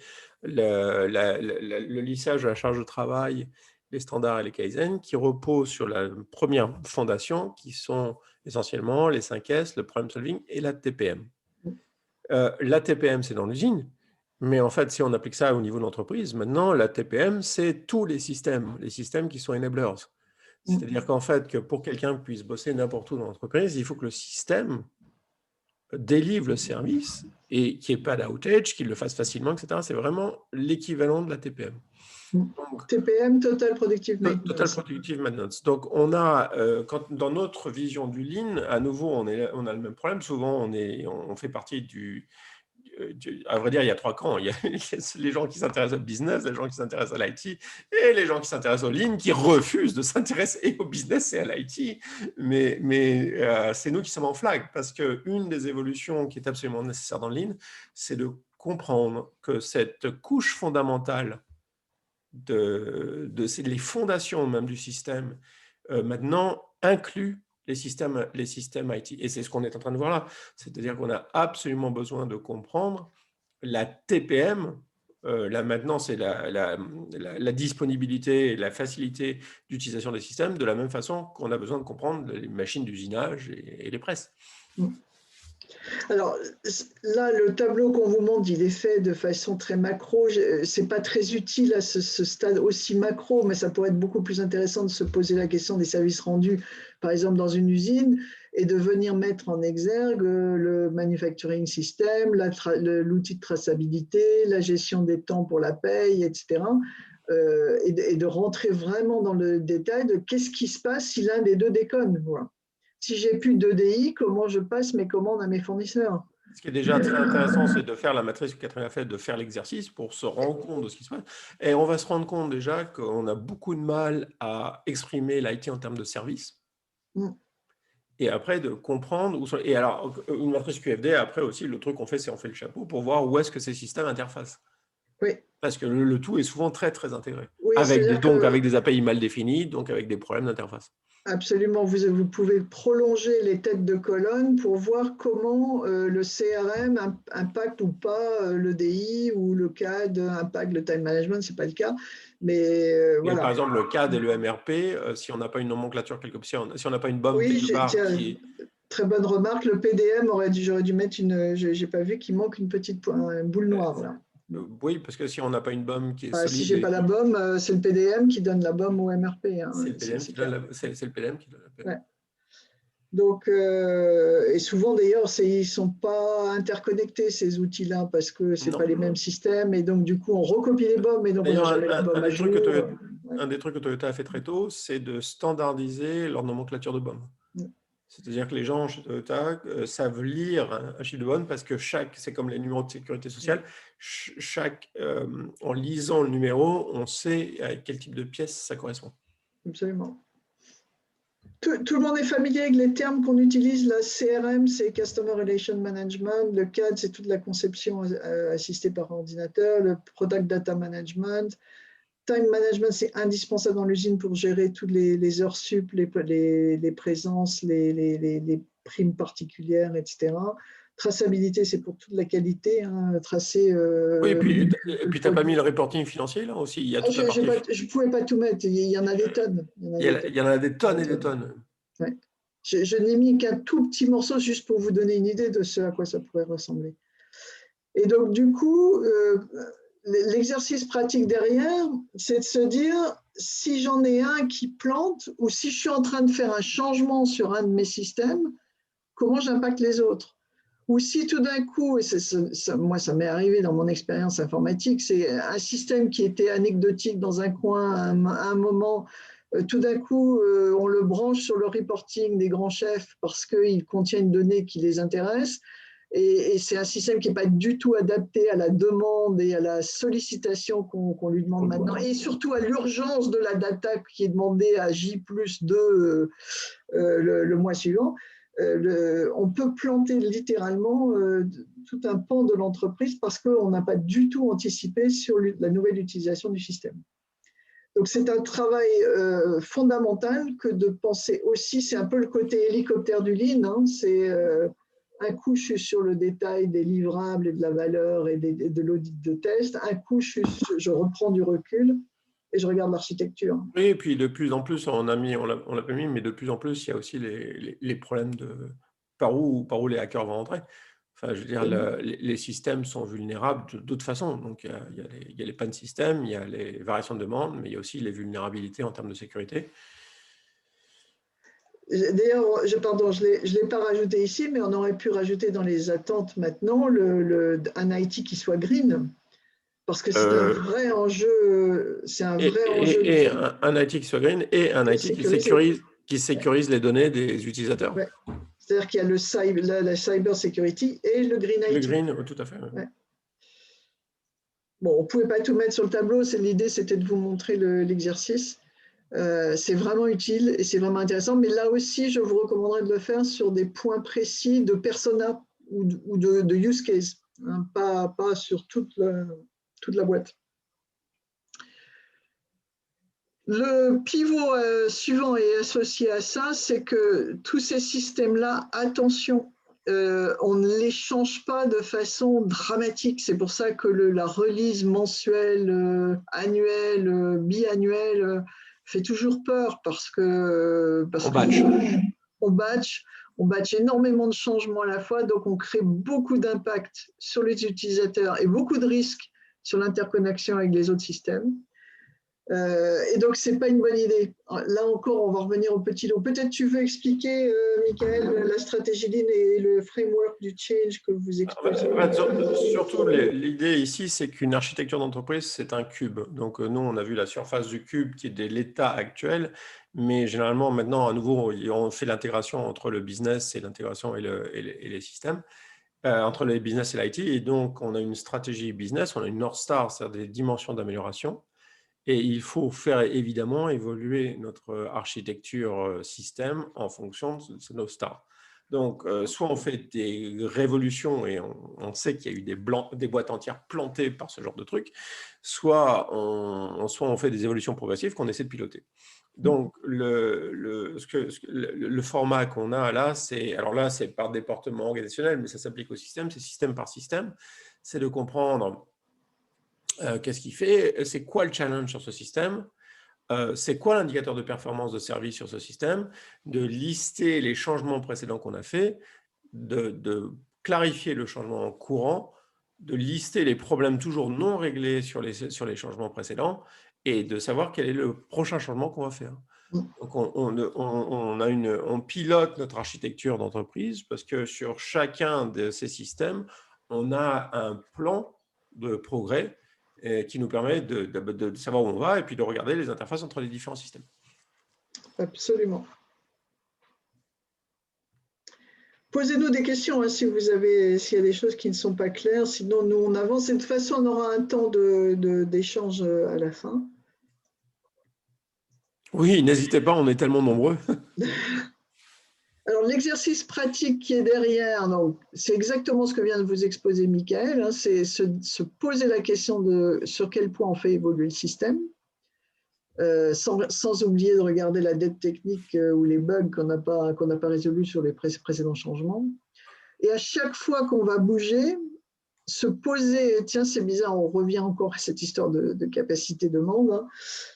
lissage de la charge de travail, les standards et les Kaizen, qui repose sur la première fondation, qui sont essentiellement les 5S, le problem solving et la TPM. La TPM, c'est dans l'usine, mais en fait, si on applique ça au niveau de l'entreprise, maintenant, la TPM, c'est tous les systèmes qui sont enablers. C'est-à-dire qu'en fait, que pour quelqu'un puisse bosser n'importe où dans l'entreprise, il faut que le système délivre le service et qu'il n'y ait pas d'outage, qu'il le fasse facilement, etc. C'est vraiment l'équivalent de la TPM. Donc, TPM, Total Productive Maintenance. Total Productive Maintenance. Donc, on a, dans notre vision du Lean, à nouveau, on a le même problème. Souvent, on fait partie à vrai dire, il y a 3 camps. Il y a les gens qui s'intéressent au business, les gens qui s'intéressent à l'IT, et les gens qui s'intéressent au Lean, qui refusent de s'intéresser au business et à l'IT. Mais c'est nous qui sommes en flag, parce qu'une des évolutions qui est absolument nécessaire dans le Lean, c'est de comprendre que cette couche fondamentale les fondations même du système, maintenant, inclut les systèmes IT. Et c'est ce qu'on est en train de voir là. C'est-à-dire qu'on a absolument besoin de comprendre la TPM. Là, maintenant, c'est la disponibilité et la facilité d'utilisation des systèmes, de la même façon qu'on a besoin de comprendre les machines d'usinage et les presses. Alors là, le tableau qu'on vous montre, il est fait de façon très macro. C'est pas très utile à ce stade aussi macro, mais ça pourrait être beaucoup plus intéressant de se poser la question des services rendus, par exemple dans une usine, et de venir mettre en exergue le manufacturing system, l'outil de traçabilité, la gestion des temps pour la paye, etc. Et de rentrer vraiment dans le détail de qu'est-ce qui se passe si l'un des deux déconne. Voilà. Si j'ai plus d'EDI, comment je passe mes commandes à mes fournisseurs? Ce qui est déjà très intéressant, c'est de faire la matrice que Catherine a faite, de faire l'exercice pour se rendre compte de ce qui se passe. Et on va se rendre compte déjà qu'on a beaucoup de mal à exprimer l'IT en termes de service. Et après, de comprendre. Et alors, une matrice QFD, après aussi, le truc qu'on fait, c'est on fait le chapeau pour voir où est-ce que ces systèmes interfacent. Oui. Parce que le tout est souvent très, très intégré. Oui, avec des API mal définis, donc avec des problèmes d'interface. Absolument, vous pouvez prolonger les têtes de colonne pour voir comment le CRM impacte ou pas le DI ou le CAD impacte le time management, ce n'est pas le cas. Mais voilà. Par exemple, le CAD et le MRP, si on n'a pas une nomenclature quelque part, si on n'a pas une BOM quelque part Très bonne remarque, le PDM, j'aurais dû mettre j'ai pas vu qu'il manque une petite boule noire là. Oui, parce que si on n'a pas une BOM qui est solide… Si je n'ai pas la BOM, c'est le PDM qui donne la BOM au MRP. Hein, c'est le PDM qui donne la BOM. Ouais. Donc, et souvent d'ailleurs, ils ne sont pas interconnectés ces outils-là parce que ce n'est pas les mêmes systèmes et donc du coup on recopie les BOM et donc on n'a jamais la BOM à jour. Un des trucs que Toyota a fait très tôt, c'est de standardiser leur nomenclature de BOM. C'est-à-dire que les gens chez Toyota savent lire un chiffre de BOM parce que c'est comme les numéros de sécurité sociale, en lisant le numéro, on sait à quel type de pièce ça correspond. Absolument. Tout le monde est familier avec les termes qu'on utilise. La CRM, c'est Customer Relation Management. Le CAD, c'est toute la conception assistée par ordinateur. Le Product Data Management. Time Management, c'est indispensable dans l'usine pour gérer toutes les heures sup, les présences, les primes particulières, etc. Traçabilité, c'est pour toute la qualité, hein, tracer… oui, et puis tu n'as pas mis le reporting financier là aussi. Il y a toute la partie… Je ne pouvais pas tout mettre, il y en a des tonnes. Il y en a des tonnes et des tonnes. Ouais. Je n'ai mis qu'un tout petit morceau juste pour vous donner une idée de ce à quoi ça pourrait ressembler. Et donc, du coup, l'exercice pratique derrière, c'est de se dire, si j'en ai un qui plante ou si je suis en train de faire un changement sur un de mes systèmes, comment j'impacte les autres? Ou si tout d'un coup, et moi ça m'est arrivé dans mon expérience informatique, c'est un système qui était anecdotique dans un coin à un moment, tout d'un coup on le branche sur le reporting des grands chefs parce qu'il contient une donnée qui les intéresse, et c'est un système qui n'est pas du tout adapté à la demande et à la sollicitation qu'on lui demande maintenant, et surtout à l'urgence de la data qui est demandée à J+2 le mois suivant. On peut planter littéralement tout un pan de l'entreprise parce qu'on n'a pas du tout anticipé sur la nouvelle utilisation du système. Donc c'est un travail fondamental que de penser aussi, c'est un peu le côté hélicoptère du Lean, hein, c'est un coup je suis sur le détail des livrables et de la valeur et de l'audit de test, un coup je reprends du recul et je regarde l'architecture. Oui, et puis de plus en plus, on l'a pas mis, mais de plus en plus, il y a aussi les problèmes de par où les hackers vont entrer. Enfin, je veux dire, les systèmes sont vulnérables de d'autres façons. Donc, il y a les pannes système, il y a les variations de demande, mais il y a aussi les vulnérabilités en termes de sécurité. D'ailleurs, pardon, je l'ai pas rajouté ici, mais on aurait pu rajouter dans les attentes maintenant un IT qui soit green, parce que c'est un vrai enjeu. C'est un vrai enjeu. Et un IT qui soit green et un IT qui sécurise les données des utilisateurs. Ouais. C'est-à-dire qu'il y a la cyber security et le green IT. Le green, tout à fait. Ouais. Bon, on ne pouvait pas tout mettre sur le tableau. L'idée, c'était de vous montrer l'exercice. C'est vraiment utile et c'est vraiment intéressant. Mais là aussi, je vous recommanderais de le faire sur des points précis de persona ou de use case, hein, pas sur toute la boîte. Le pivot suivant est associé à ça, c'est que tous ces systèmes-là, attention, on ne les change pas de façon dramatique. C'est pour ça que la release mensuelle, annuelle, biannuelle fait toujours peur parce on batch énormément de changements à la fois, donc on crée beaucoup d'impact sur les utilisateurs et beaucoup de risques sur l'interconnexion avec les autres systèmes. Et donc, ce n'est pas une bonne idée. Là encore, on va revenir au petit lot. Peut-être tu veux expliquer, Michael, la stratégie Lean et le framework du change que vous exposez. Surtout, l'idée ici, c'est qu'une architecture d'entreprise, c'est un cube. Donc, nous, on a vu la surface du cube qui est de l'état actuel, mais généralement, maintenant, à nouveau, on fait l'intégration entre le business et l'intégration et les systèmes, entre les business et l'IT. Et donc, on a une stratégie business, on a une North Star, c'est-à-dire des dimensions d'amélioration. Et il faut faire évidemment évoluer notre architecture système en fonction de ces North Stars. Donc, soit on fait des révolutions et on sait qu'il y a eu des boîtes entières plantées par ce genre de truc, soit on fait des évolutions progressives qu'on essaie de piloter. Donc, le format qu'on a là, c'est par département organisationnel, mais ça s'applique au système, c'est système par système, c'est de comprendre qu'est-ce qu'il fait, c'est quoi le challenge sur ce système, c'est quoi l'indicateur de performance de service sur ce système, de lister les changements précédents qu'on a fait, de clarifier le changement courant, de lister les problèmes toujours non réglés sur les changements précédents et de savoir quel est le prochain changement qu'on va faire. Donc, on pilote notre architecture d'entreprise parce que sur chacun de ces systèmes, on a un plan de progrès qui nous permet de savoir où on va et puis de regarder les interfaces entre les différents systèmes. Absolument. Posez-nous des questions hein, s'il y a des choses qui ne sont pas claires. Sinon, nous, on avance. Et de toute façon, on aura un temps d'échange à la fin. Oui, n'hésitez pas, on est tellement nombreux. Alors, l'exercice pratique qui est derrière, c'est exactement ce que vient de vous exposer Michael, hein, c'est se poser la question de sur quel point on fait évoluer le système, sans oublier de regarder la dette technique ou les bugs qu'on n'a pas résolus sur les précédents changements. Et à chaque fois qu'on va bouger, se poser, tiens, c'est bizarre, on revient encore à cette histoire de capacité-demande, hein,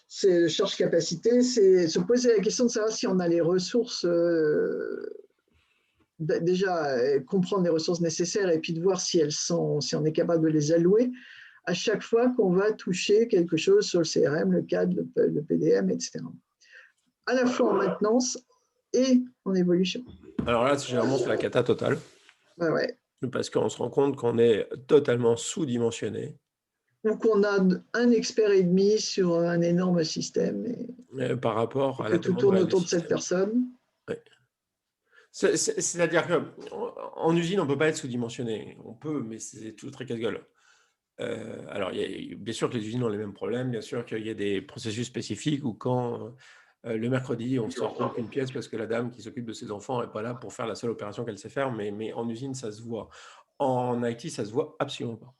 c'est charge-capacité, c'est se poser la question de savoir si on a les ressources, déjà comprendre les ressources nécessaires et puis de voir si on est capable de les allouer à chaque fois qu'on va toucher quelque chose sur le CRM, le CAD, le PDM, etc. À la fois en maintenance et en évolution. Alors là, généralement, c'est la cata totale. Ouais. Parce qu'on se rend compte qu'on est totalement sous-dimensionné. Ou qu'on a un expert et demi sur un énorme système. Et par rapport à la tout tourne autour de cette personne. Ouais. C'est-à-dire qu'en usine, on ne peut pas être sous-dimensionné. On peut, mais c'est tout très casse-gueule. Alors, bien sûr que les usines ont les mêmes problèmes, bien sûr qu'il y a des processus spécifiques où quand le mercredi, on sort une pièce parce que la dame qui s'occupe de ses enfants n'est pas là pour faire la seule opération qu'elle sait faire, mais en usine, ça se voit. En IT, ça se voit absolument pas.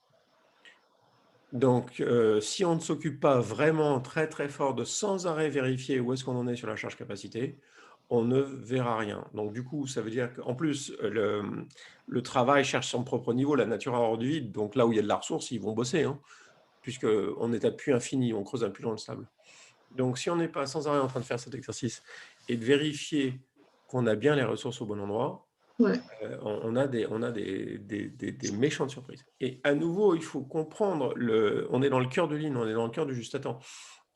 Donc, si on ne s'occupe pas vraiment très très fort de sans arrêt vérifier où est-ce qu'on en est sur la charge capacité, on ne verra rien. Donc, du coup, ça veut dire qu'en plus, le travail cherche son propre niveau, la nature a horreur du vide. Donc, là où il y a de la ressource, ils vont bosser, hein, puisqu'on est à puits infini, on creuse un puits dans le sable. Donc, si on n'est pas sans arrêt en train de faire cet exercice et de vérifier qu'on a bien les ressources au bon endroit, Ouais. on a des méchantes surprises. Et à nouveau, il faut comprendre, on est dans le cœur de l'IN, on est dans le cœur du juste à temps.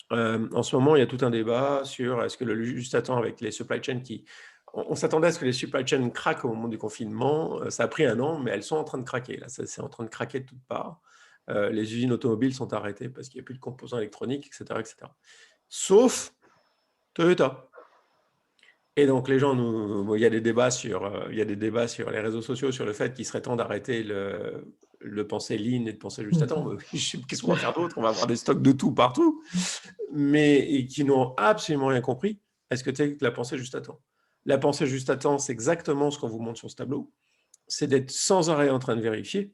En ce moment, il y a tout un débat sur est-ce que le juste à temps avec les supply chains on s'attendait à ce que les supply chains craquent au moment du confinement. Ça a pris un an, mais elles sont en train de craquer. Là, c'est en train de craquer de toutes parts. Les usines automobiles sont arrêtées parce qu'il n'y a plus de composants électroniques, etc., etc. Sauf Toyota. Et donc, les gens, il y a des débats sur les réseaux sociaux sur le fait qu'il serait temps d'arrêter le penser lean et de penser juste à temps. Qu'est-ce qu'on va faire d'autre? On va avoir des stocks de tout partout, mais qui n'ont absolument rien compris. Est-ce que c'est la pensée juste à temps? La pensée juste à temps, c'est exactement ce qu'on vous montre sur ce tableau. C'est d'être sans arrêt en train de vérifier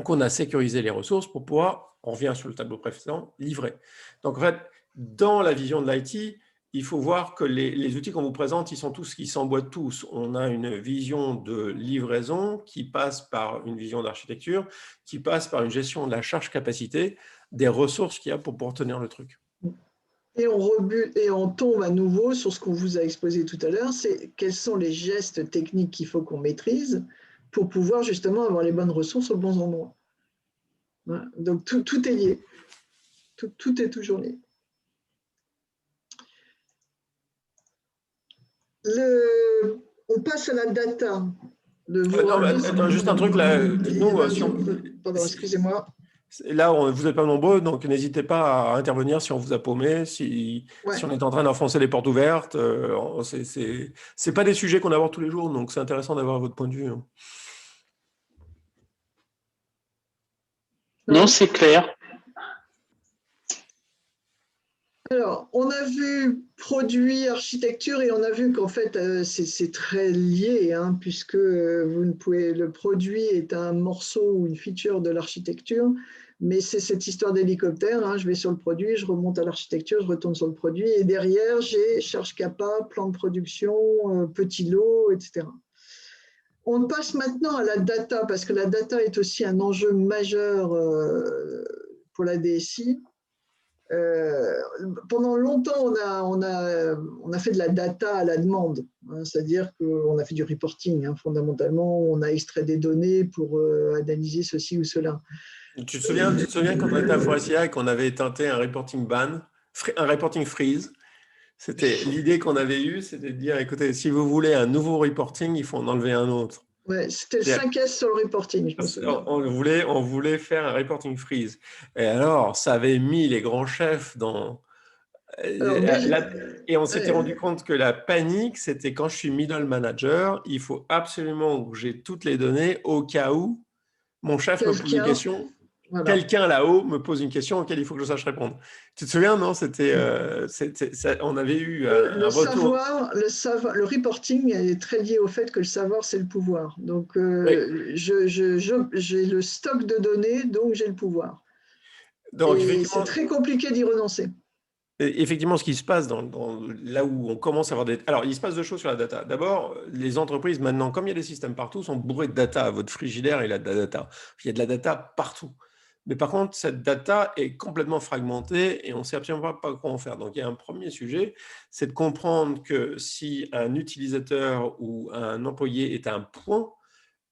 qu'on a sécurisé les ressources pour pouvoir, on revient sur le tableau précédent, livrer. Donc, en fait, dans la vision de l'IT, il faut voir que les outils qu'on vous présente, ils s'emboîtent tous. On a une vision de livraison qui passe par une vision d'architecture, qui passe par une gestion de la charge-capacité, des ressources qu'il y a pour pouvoir tenir le truc. Et on tombe à nouveau sur ce qu'on vous a exposé tout à l'heure, c'est quels sont les gestes techniques qu'il faut qu'on maîtrise pour pouvoir justement avoir les bonnes ressources aux bons endroits. Donc tout est lié, tout est toujours lié. On passe à la data. Attends, juste un truc là. Dites-nous. Pardon, excusez-moi. Là, vous n'êtes pas nombreux, donc n'hésitez pas à intervenir si on vous a paumé, si on est en train d'enfoncer les portes ouvertes. C'est pas des sujets qu'on aborde tous les jours, donc c'est intéressant d'avoir votre point de vue. Non, c'est clair. Alors, on a vu produit, architecture, et on a vu qu'en fait, c'est très lié, puisque le produit est un morceau ou une feature de l'architecture, mais c'est cette histoire d'hélicoptère. Je vais sur le produit, je remonte à l'architecture, je retourne sur le produit, et derrière, j'ai charge capa, plan de production, petit lot, etc. On passe maintenant à la data, parce que la data est aussi un enjeu majeur pour la DSI. Pendant longtemps, on a fait de la data à la demande, c'est-à-dire qu'on a fait du reporting, fondamentalement, on a extrait des données pour analyser ceci ou cela. Tu te souviens quand on était à Forestia et qu'on avait tenté un reporting ban, un reporting freeze? C'était l'idée qu'on avait eue, c'était de dire, écoutez, si vous voulez un nouveau reporting, il faut en enlever un autre. Ouais, c'était le 5S sur le reporting, je me souviens. On voulait faire un reporting freeze. Et alors, ça avait mis les grands chefs dans... Et on s'était rendu compte que la panique, c'était quand je suis middle manager, il faut absolument que j'ai toutes les données au cas où mon chef me pose une question. Voilà. Quelqu'un là-haut me pose une question auquel il faut que je sache répondre. Tu te souviens, non? On avait eu un retour. Le reporting est très lié au fait que le savoir, c'est le pouvoir. Donc, oui. J'ai le stock de données, donc j'ai le pouvoir. Donc, et c'est très compliqué d'y renoncer. Effectivement, ce qui se passe là où on commence à avoir des... Alors, il se passe deux choses sur la data. D'abord, les entreprises, maintenant, comme il y a des systèmes partout, sont bourrées de data. Votre frigidaire, il a de la data. Il y a de la data partout. Mais par contre, cette data est complètement fragmentée et on ne sait absolument pas quoi en faire. Donc, il y a un premier sujet, c'est de comprendre que si un utilisateur ou un employé est à un point,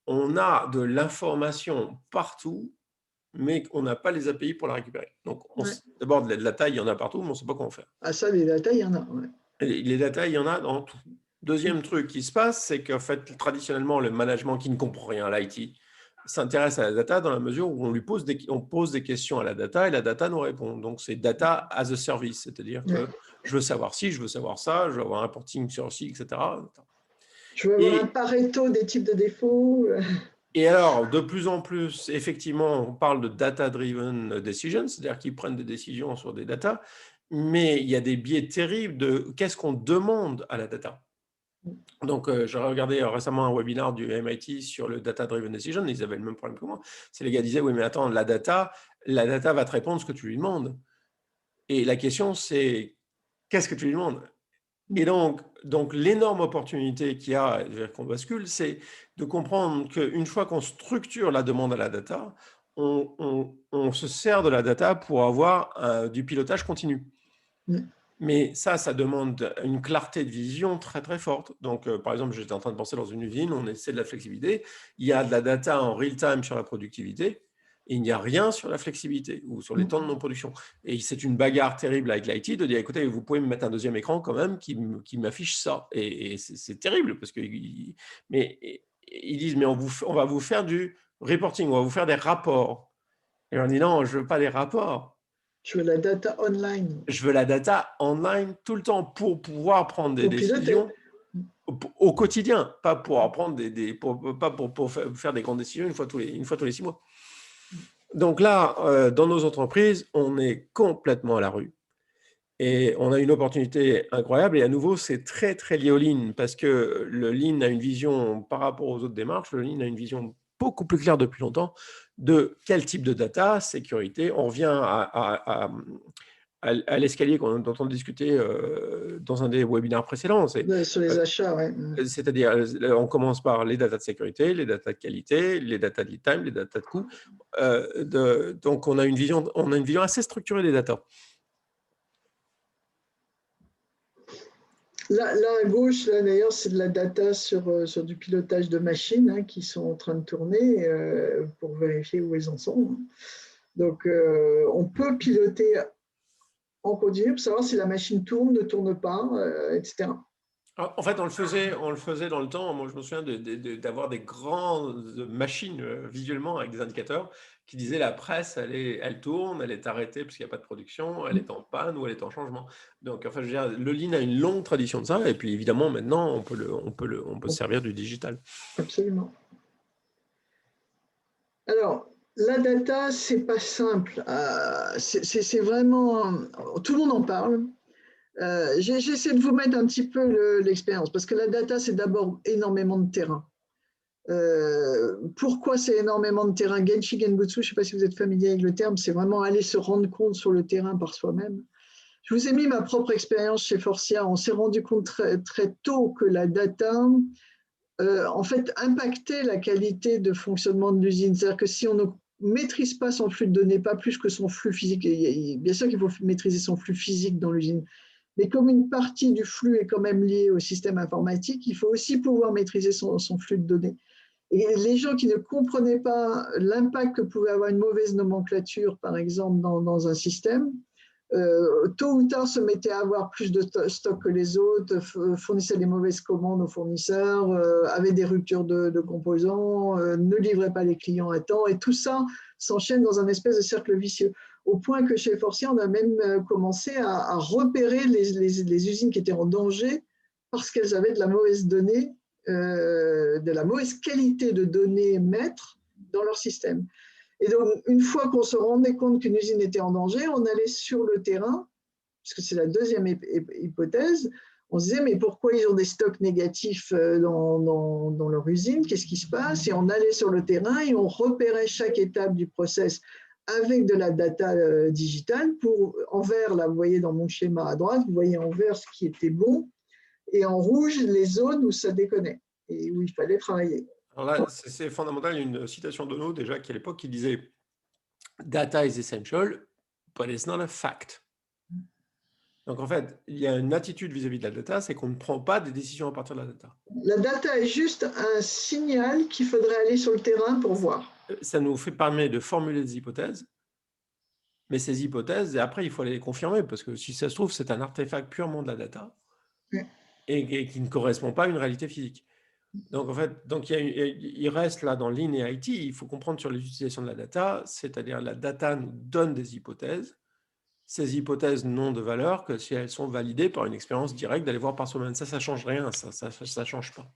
on a de l'information partout, mais on n'a pas les API pour la récupérer. Donc, d'abord, de la data, il y en a partout, mais on ne sait pas comment faire. Ah ça, les data, il y en a. Ouais. Les data, il y en a dans tout. Deuxième truc qui se passe, c'est qu'en fait, traditionnellement, le management qui ne comprend rien à l'IT s'intéresse à la data dans la mesure où on pose des questions à la data et la data nous répond. Donc, c'est data as a service, c'est-à-dire que je veux savoir ci, je veux savoir ça, je veux avoir un reporting sur ci, etc. Je veux avoir un Pareto des types de défauts. Et alors, de plus en plus, effectivement, on parle de data-driven decisions, c'est-à-dire qu'ils prennent des décisions sur des data, mais il y a des biais terribles de qu'est-ce qu'on demande à la data. Donc, j'ai regardé récemment un webinaire du MIT sur le data-driven decision, ils avaient le même problème que moi. C'est les gars disaient, oui, mais attends, la data va te répondre ce que tu lui demandes. Et la question, c'est, qu'est-ce que tu lui demandes? Et donc l'énorme opportunité qu'il y a vers qu'on bascule, c'est de comprendre qu'une fois qu'on structure la demande à la data, on se sert de la data pour avoir du pilotage continu. Mais ça demande une clarté de vision très, très forte. Donc, par exemple, j'étais en train de penser dans une usine, on essaie de la flexibilité. Il y a de la data en real-time sur la productivité et il n'y a rien sur la flexibilité ou sur les temps de non-production. Et c'est une bagarre terrible avec l'IT de dire, écoutez, vous pouvez me mettre un deuxième écran quand même qui m'affiche ça. Et c'est terrible parce que mais ils disent, mais on va vous faire du reporting, on va vous faire des rapports. Et on dit, non, je ne veux pas des rapports. Je veux la data online. Je veux la data online tout le temps pour pouvoir prendre des décisions au quotidien, pas pour prendre pas pour faire des grandes décisions une fois tous les 6 mois. Donc là, dans nos entreprises, on est complètement à la rue. Et on a une opportunité incroyable. Et à nouveau, c'est très, très lié au Lean parce que le Lean a une vision par rapport aux autres démarches. Le Lean a une vision beaucoup plus claire depuis longtemps de quel type de data, sécurité. On revient à l'escalier dont on discutait dans un des webinaires précédents. Sur les achats, oui. C'est-à-dire, on commence par les datas de sécurité, les datas de qualité, les datas de lead time, les datas de coût. Donc, on a une vision assez structurée des datas. Là, à gauche, là, d'ailleurs, c'est de la data sur du pilotage de machines qui sont en train de tourner pour vérifier où elles en sont. Donc, on peut piloter en continu pour savoir si la machine tourne, ne tourne pas, etc. En fait, on le faisait dans le temps. Moi, je me souviens d'avoir des grandes machines visuellement avec des indicateurs qui disaient la presse, elle tourne, elle est arrêtée parce qu'il n'y a pas de production, elle est en panne ou elle est en changement. Donc, enfin, je veux dire, le Lean a une longue tradition de ça. Et puis, évidemment, maintenant, on peut se servir du digital. Absolument. Alors, la data, c'est pas simple. C'est vraiment... Tout le monde en parle. J'essaie de vous mettre un petit peu l'expérience, parce que la data, c'est d'abord énormément de terrain. Pourquoi c'est énormément de terrain? Genshi Genbutsu, je ne sais pas si vous êtes familier avec le terme, c'est vraiment aller se rendre compte sur le terrain par soi-même. Je vous ai mis ma propre expérience chez Forcia. On s'est rendu compte très, très tôt que la data, en fait, impactait la qualité de fonctionnement de l'usine. C'est-à-dire que si on ne maîtrise pas son flux de données, pas plus que son flux physique, bien sûr qu'il faut maîtriser son flux physique dans l'usine, mais comme une partie du flux est quand même liée au système informatique, il faut aussi pouvoir maîtriser son flux de données. Et les gens qui ne comprenaient pas l'impact que pouvait avoir une mauvaise nomenclature, par exemple, dans un système, tôt ou tard se mettaient à avoir plus de stock que les autres, fournissaient des mauvaises commandes aux fournisseurs, avaient des ruptures de composants, ne livraient pas les clients à temps, et tout ça s'enchaîne dans un espèce de cercle vicieux. Au point que chez Forcia, on a même commencé à repérer les usines qui étaient en danger parce qu'elles avaient de la mauvaise donnée, de la mauvaise qualité de données maîtres dans leur système. Et donc, une fois qu'on se rendait compte qu'une usine était en danger, on allait sur le terrain, parce que c'est la deuxième hypothèse. On se disait, mais pourquoi ils ont des stocks négatifs dans leur usine? Qu'est-ce qui se passe? Et on allait sur le terrain et on repérait chaque étape du process avec de la data digitale. En vert, là, vous voyez dans mon schéma à droite, vous voyez en vert ce qui était bon, et en rouge, les zones où ça déconnait et où il fallait travailler. Alors là, c'est fondamental. Il y a une citation d'Ono déjà qui à l'époque qui disait Data is essential, but it's not a fact. Donc en fait, il y a une attitude vis-à-vis de la data, c'est qu'on ne prend pas des décisions à partir de la data. La data est juste un signal qu'il faudrait aller sur le terrain pour voir. Ça nous permet de formuler des hypothèses, mais ces hypothèses, et après, il faut aller les confirmer, parce que si ça se trouve, c'est un artefact purement de la data et qui ne correspond pas à une réalité physique. Donc, en fait, il reste là dans Lean et IT, il faut comprendre sur l'utilisation de la data, c'est-à-dire la data nous donne des hypothèses. Ces hypothèses n'ont de valeur que si elles sont validées par une expérience directe d'aller voir par soi-même. Ça ne change rien, ça change pas.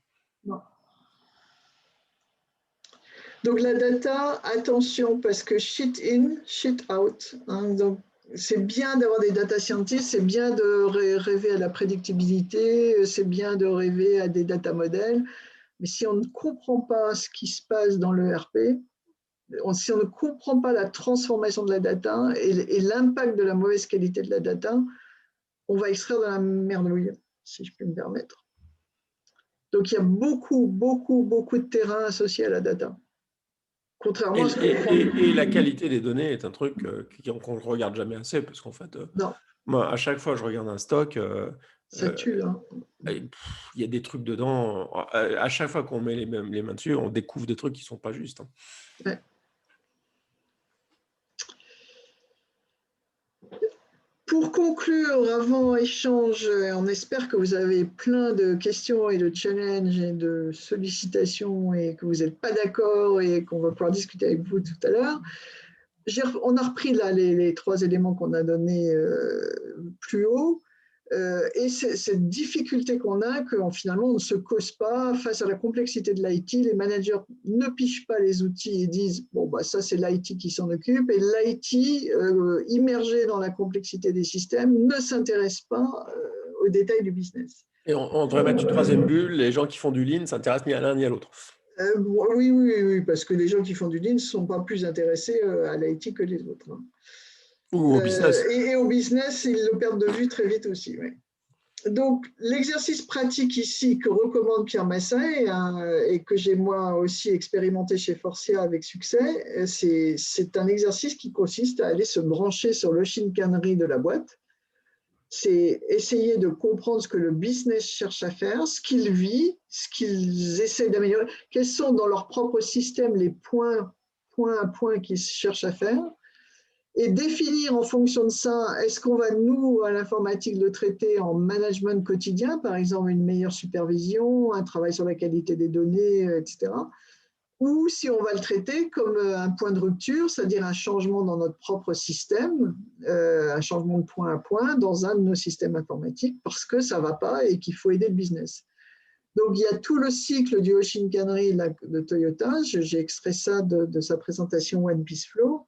Non. Donc la data, attention, parce que shit in, shit out. Donc c'est bien d'avoir des data scientists, c'est bien de rêver à la prédictibilité, c'est bien de rêver à des data models, mais si on ne comprend pas ce qui se passe dans le RP, si on ne comprend pas la transformation de la data et l'impact de la mauvaise qualité de la data, on va extraire de la merdouille, si je puis me permettre. Donc il y a beaucoup de terrain associé à la data. Contrairement à ce et la qualité des données est un truc qu'on ne regarde jamais assez, parce qu'en fait, non. Moi, à chaque fois que je regarde un stock, Ça tue, hein. il y a des trucs dedans. À chaque fois qu'on met les mains dessus, on découvre des trucs qui ne sont pas justes. Hein. Ouais. Pour conclure, avant échange, on espère que vous avez plein de questions et de challenges et de sollicitations et que vous n'êtes pas d'accord et qu'on va pouvoir discuter avec vous tout à l'heure. On a repris là les 3 éléments qu'on a donnés plus haut. Et cette difficulté qu'on a, que finalement on ne se cause pas face à la complexité de l'IT. Les managers ne pichent pas les outils et disent bon bah ça c'est l'IT qui s'en occupe, et l'IT immergé dans la complexité des systèmes ne s'intéresse pas aux détails du business. Et on devrait mettre une 3e bulle, les gens qui font du lean ne s'intéressent ni à l'un ni à l'autre. Oui, parce que les gens qui font du lean ne sont pas plus intéressés à l'IT que les autres. Hein. Ou au business. Et au business, ils le perdent de vue très vite aussi. Oui. Donc, l'exercice pratique ici que recommande Pierre Massin et que j'ai moi aussi expérimenté chez Forcia avec succès, c'est un exercice qui consiste à aller se brancher sur le chicanerie de la boîte. C'est essayer de comprendre ce que le business cherche à faire, ce qu'il vit, ce qu'ils essaient d'améliorer, quels sont dans leur propre système les points à point qu'ils cherchent à faire, et définir en fonction de ça, est-ce qu'on va, nous, à l'informatique, le traiter en management quotidien, par exemple une meilleure supervision, un travail sur la qualité des données, etc. Ou si on va le traiter comme un point de rupture, c'est-à-dire un changement dans notre propre système, un changement de point à point dans un de nos systèmes informatiques, parce que ça ne va pas et qu'il faut aider le business. Donc, il y a tout le cycle du Hoshinkanri de Toyota. J'ai extrait ça de sa présentation One Piece Flow.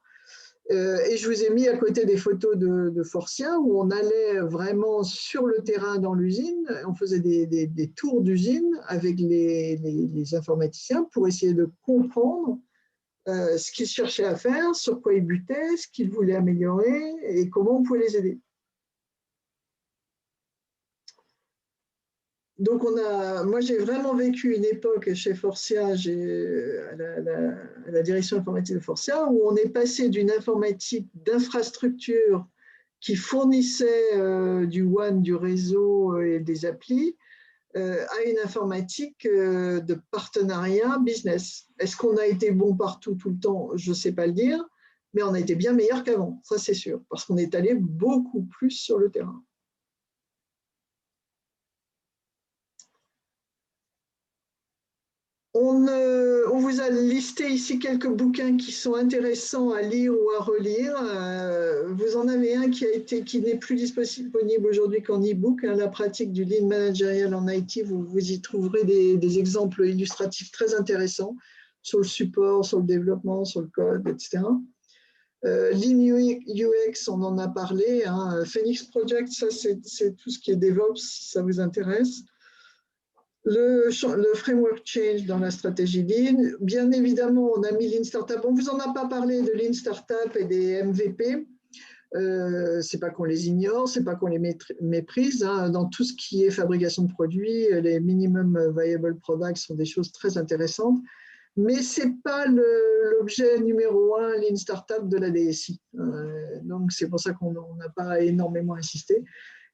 Et je vous ai mis à côté des photos de Forcia où on allait vraiment sur le terrain dans l'usine, on faisait des tours d'usine avec les informaticiens pour essayer de comprendre ce qu'ils cherchaient à faire, sur quoi ils butaient, ce qu'ils voulaient améliorer et comment on pouvait les aider. Donc, moi, j'ai vraiment vécu une époque chez Forcia, à la direction informatique de Forcia, où on est passé d'une informatique d'infrastructure qui fournissait du WAN, du réseau et des applis, à une informatique de partenariat business. Est-ce qu'on a été bon partout tout le temps? Je ne sais pas le dire, mais on a été bien meilleur qu'avant, ça c'est sûr, parce qu'on est allé beaucoup plus sur le terrain. On vous a listé ici quelques bouquins qui sont intéressants à lire ou à relire. Vous en avez un qui n'est plus disponible aujourd'hui qu'en e-book, hein, La pratique du lean managérial en IT. Vous y trouverez des exemples illustratifs très intéressants sur le support, sur le développement, sur le code, etc. Lean UX, on en a parlé. Hein. Phoenix Project, ça c'est tout ce qui est DevOps, si ça vous intéresse. Le framework change dans la stratégie Lean. Bien évidemment, on a mis Lean Startup. On ne vous en a pas parlé de Lean Startup et des MVP. C'est pas qu'on les ignore, c'est pas qu'on les méprise. Hein. Dans tout ce qui est fabrication de produits, les minimum viable products sont des choses très intéressantes. Mais ce n'est pas l'objet numéro 1 Lean Startup de la DSI. Donc, c'est pour ça qu'on n'a pas énormément insisté.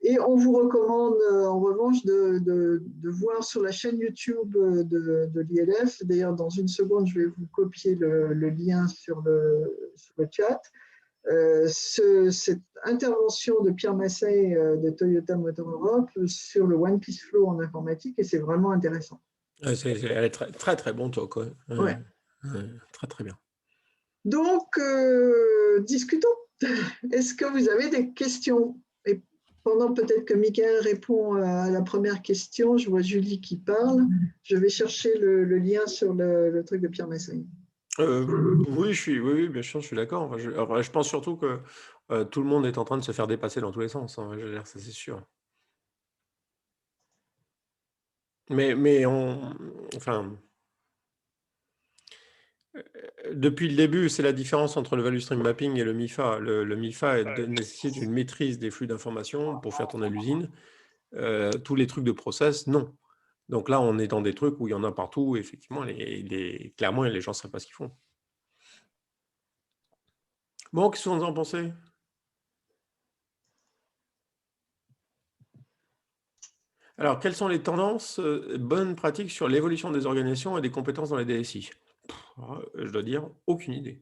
Et on vous recommande en revanche de voir sur la chaîne YouTube de l'ILF. D'ailleurs, dans une seconde, je vais vous copier le lien sur le chat. Cette intervention de Pierre Massey de Toyota Motor Europe sur le One Piece Flow en informatique, et c'est vraiment intéressant. Elle est très, très, très bon talk. Ouais. Très, très bien. Donc, discutons. Est-ce que vous avez des questions? Et pendant peut-être que Mickaël répond à la première question, je vois Julie qui parle. Je vais chercher le lien sur le truc de Pierre Massey. Oui, bien sûr, je suis d'accord. Enfin, je pense surtout que tout le monde est en train de se faire dépasser dans tous les sens. Hein, je veux dire, ça c'est sûr. Mais enfin, depuis le début, c'est la différence entre le value stream mapping et le MIFA. Le MIFA nécessite une maîtrise des flux d'informations pour faire tourner l'usine. Tous les trucs de process, non. Donc là, on est dans des trucs où il y en a partout. Et effectivement, clairement, les gens ne savent pas ce qu'ils font. Bon, qu'est-ce que vous en pensez? Alors, quelles sont les tendances, bonnes pratiques sur l'évolution des organisations et des compétences dans les DSI? Je dois dire, aucune idée.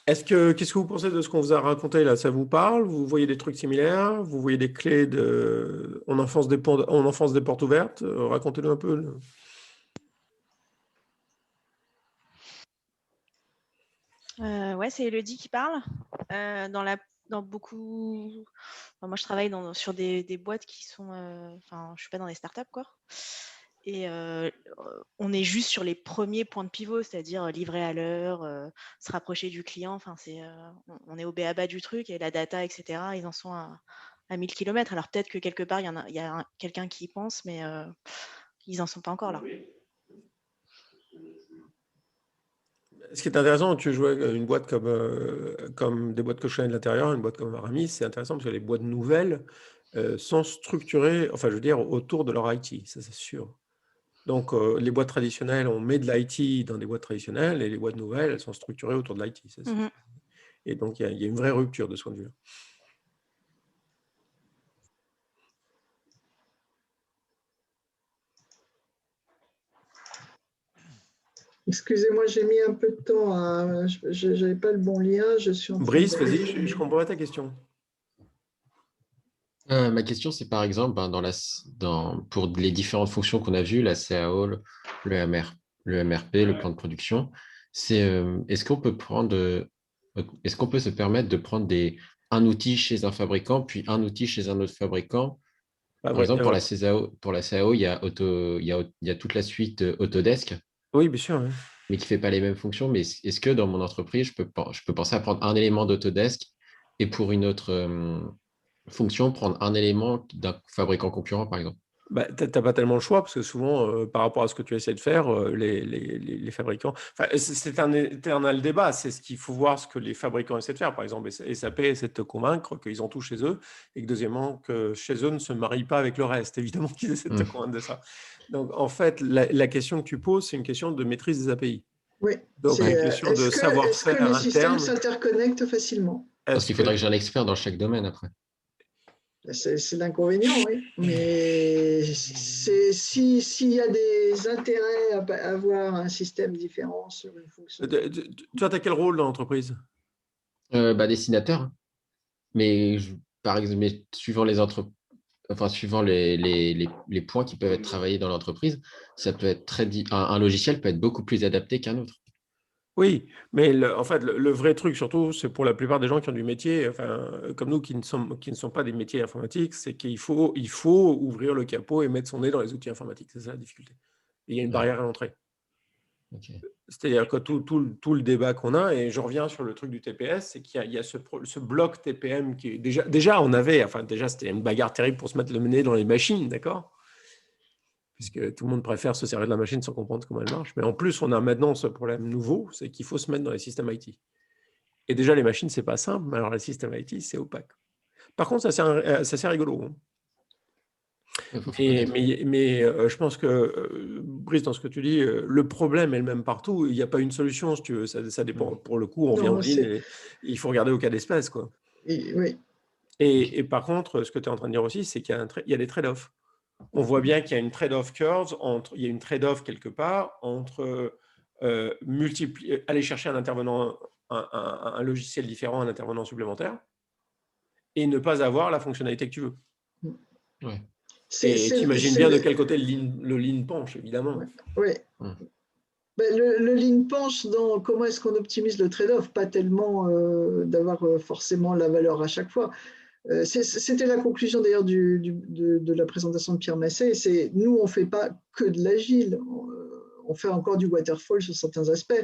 Qu'est-ce que vous pensez de ce qu'on vous a raconté là? Ça vous parle? Vous voyez des trucs similaires? Vous voyez des clés on enfonce des portes ouvertes? Racontez-nous un peu. Ouais, c'est Elodie qui parle. Dans beaucoup. Enfin, moi, je travaille sur des boîtes qui sont. Enfin, je suis pas dans des startups, quoi. Et on est juste sur les premiers points de pivot, c'est-à-dire livrer à l'heure, se rapprocher du client. Enfin, on est au b.a-ba du truc et la data, etc. Ils en sont à 1000 km. Alors peut-être que quelque part, il y a quelqu'un qui y pense, mais ils en sont pas encore là. Ce qui est intéressant, tu joues avec une boîte comme des boîtes que je connais de l'intérieur, une boîte comme Aramis, c'est intéressant parce que les boîtes nouvelles sont structurées, enfin, je veux dire, autour de leur IT, ça c'est sûr. Donc, les boîtes traditionnelles, on met de l'IT dans des boîtes traditionnelles et les boîtes nouvelles, elles sont structurées autour de l'IT. Et donc, il y a une vraie rupture de ce point de vue. Excusez-moi, j'ai mis un peu de temps à... Je n'avais pas le bon lien. Je suis en train Brice, de... vas-y, je comprends pas ta question. Ma question, c'est par exemple, pour les différentes fonctions qu'on a vues, la CAO, le MRP, le plan de production, est-ce qu'on peut se permettre de prendre un outil chez un fabricant, puis un outil chez un autre fabricant? Par exemple, pour la CAO, il y a toute la suite Autodesk, Oui, bien sûr. Oui. mais qui ne fait pas les mêmes fonctions. Mais est-ce que dans mon entreprise, je peux penser à prendre un élément d'Autodesk et pour une autre fonction, prendre un élément d'un fabricant concurrent, par exemple? Bah, tu n'as pas tellement le choix parce que souvent, par rapport à ce que tu essaies de faire, les fabricants... Enfin, c'est un éternel débat. C'est ce qu'il faut voir ce que les fabricants essaient de faire. Par exemple, SAP essaie de te convaincre qu'ils ont tout chez eux et que deuxièmement, que chez eux ne se marient pas avec le reste. Évidemment qu'ils essaient de te convaincre de ça. Donc, en fait, la question que tu poses, c'est une question de maîtrise des API. Oui. Donc, une question de savoir-faire est-ce que les systèmes interne. s'interconnectent facilement? Parce qu'il faudrait que j'ai un expert dans chaque domaine après. C'est l'inconvénient, oui. Mais s'il y a des intérêts à avoir un système différent sur une fonction. Toi, tu as quel rôle dans l'entreprise? Dessinateur. Mais par exemple, suivant les points qui peuvent être travaillés dans l'entreprise, ça peut être un logiciel peut être beaucoup plus adapté qu'un autre. Oui, mais en fait, le vrai truc surtout, c'est pour la plupart des gens qui ont du métier, enfin, comme nous qui ne sont pas des métiers informatiques, c'est qu'il faut ouvrir le capot et mettre son nez dans les outils informatiques. C'est ça la difficulté. Et il y a une barrière à l'entrée. Okay. C'est-à-dire que tout le débat qu'on a, et je reviens sur le truc du TPS, c'est qu'il y a ce bloc TPM qui est déjà on avait, enfin déjà c'était une bagarre terrible pour se mettre le nez dans les machines, d'accord? Puisque tout le monde préfère se servir de la machine sans comprendre comment elle marche. Mais en plus, on a maintenant ce problème nouveau, c'est qu'il faut se mettre dans les systèmes IT. Et déjà, les machines, c'est pas simple, mais alors les systèmes IT, c'est opaque. Par contre, ça c'est rigolo. Hein. Mais je pense que, Brice, dans ce que tu dis, le problème est le même partout. Il n'y a pas une solution, si tu veux. Ça dépend. Pour le coup, on vient en ligne et il faut regarder au cas d'espèce, quoi. Oui. Et par contre, ce que tu es en train de dire aussi, c'est qu'il y a des trade-offs. On voit bien qu'il y a une trade-off curve, il y a une trade-off quelque part entre aller chercher un intervenant, un logiciel différent, un intervenant supplémentaire, et ne pas avoir la fonctionnalité que tu veux. Ouais. Et tu imagines bien de quel côté le lean penche, évidemment. Oui. Le lean penche dans comment est-ce qu'on optimise le trade-off, pas tellement d'avoir forcément la valeur à chaque fois. C'était la conclusion d'ailleurs de la présentation de Pierre Massé. C'est nous, on ne fait pas que de l'agile, on fait encore du waterfall sur certains aspects.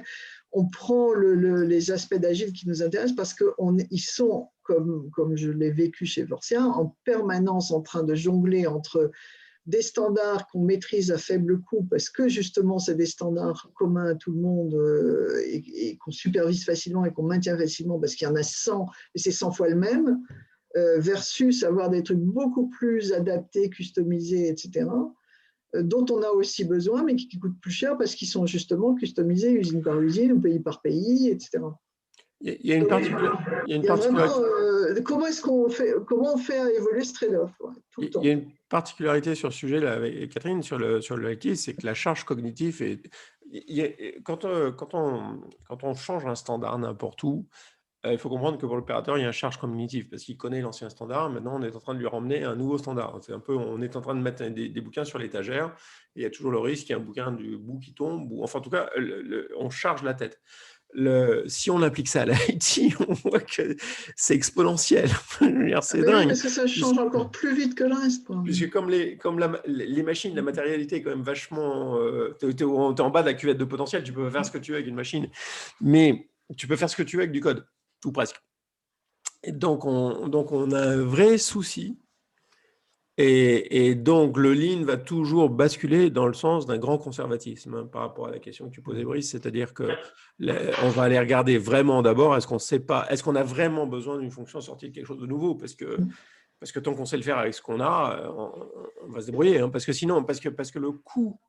On prend les aspects d'agile qui nous intéressent parce qu'ils sont, comme je l'ai vécu chez Vorsia, en permanence en train de jongler entre des standards qu'on maîtrise à faible coût parce que justement c'est des standards communs à tout le monde et qu'on supervise facilement et qu'on maintient facilement parce qu'il y en a 100 et c'est 100 fois le même. Versus avoir des trucs beaucoup plus adaptés, customisés, etc., dont on a aussi besoin, mais qui coûtent plus cher parce qu'ils sont justement customisés usine par usine ou pays par pays, etc. Il y a une particularité. comment on fait évoluer ce trade-off tout le temps. Il y a une particularité sur ce sujet-là, avec Catherine, sur le IT, c'est que la charge cognitive quand on change un standard n'importe où, il faut comprendre que pour l'opérateur, il y a une charge cognitive parce qu'il connaît l'ancien standard. Maintenant, on est en train de lui ramener un nouveau standard. C'est un peu, on est en train de mettre des bouquins sur l'étagère et il y a toujours le risque qu'il y ait un bouquin du bout qui tombe. Enfin, en tout cas, on charge la tête. Si on applique ça à l'IT, on voit que c'est exponentiel. C'est dingue. Oui, parce que ça change encore plus vite que le reste. Puisque comme les machines, la matérialité est quand même vachement… tu es en bas de la cuvette de potentiel, tu peux faire ce que tu veux avec une machine, mais tu peux faire ce que tu veux avec du code, ou presque. Et donc, on a un vrai souci. Et donc, le lean va toujours basculer dans le sens d'un grand conservatisme par rapport à la question que tu posais, Brice, c'est-à-dire qu'on va aller regarder vraiment d'abord, est-ce qu'on a vraiment besoin d'une fonction sortie de quelque chose de nouveau, parce que tant qu'on sait le faire avec ce qu'on a, on va se débrouiller, hein, parce que sinon, parce que le coût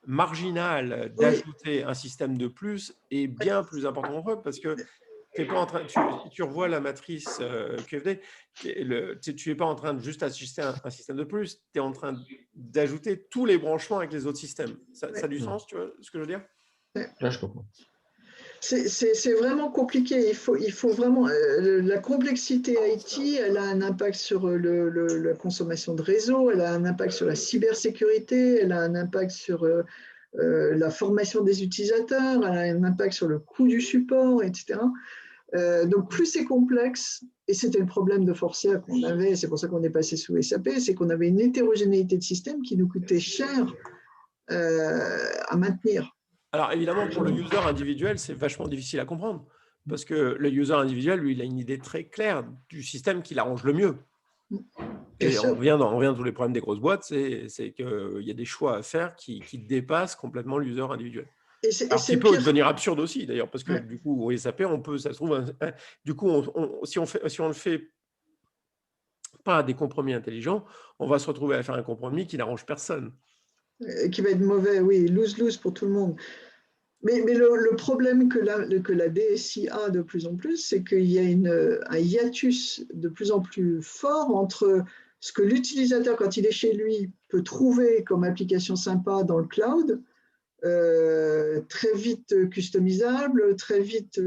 marginal d'ajouter un système de plus est bien plus important pour eux, parce que tu revois la matrice QFD, tu n'es pas en train de juste ajuster un système de plus, tu es en train d'ajouter tous les branchements avec les autres systèmes. Ça a du sens, tu vois ce que je veux dire? Là, je comprends. C'est vraiment compliqué. Il faut vraiment… la complexité IT, elle a un impact sur la consommation de réseau, elle a un impact sur la cybersécurité, elle a un impact sur la formation des utilisateurs, elle a un impact sur le coût du support, etc. Donc plus c'est complexe, et c'était le problème de Forcia qu'on avait, c'est pour ça qu'on est passé sous SAP, c'est qu'on avait une hétérogénéité de système qui nous coûtait cher à maintenir. Alors évidemment, pour le user individuel, c'est vachement difficile à comprendre, parce que le user individuel, lui, il a une idée très claire du système qui l'arrange le mieux. Et on revient dans tous les problèmes des grosses boîtes, c'est qu'il y a des choix à faire qui dépassent complètement l'user individuel. Alors, qui peut devenir absurde aussi, d'ailleurs, parce que du coup, au SAP, on peut, ça se trouve, du coup, si on le fait pas à des compromis intelligents, on va se retrouver à faire un compromis qui n'arrange personne. Qui va être mauvais, oui, lose-lose pour tout le monde. Mais le problème que la DSI a de plus en plus, c'est qu'il y a un hiatus de plus en plus fort entre ce que l'utilisateur, quand il est chez lui, peut trouver comme application sympa dans le cloud, très vite customisable, très vite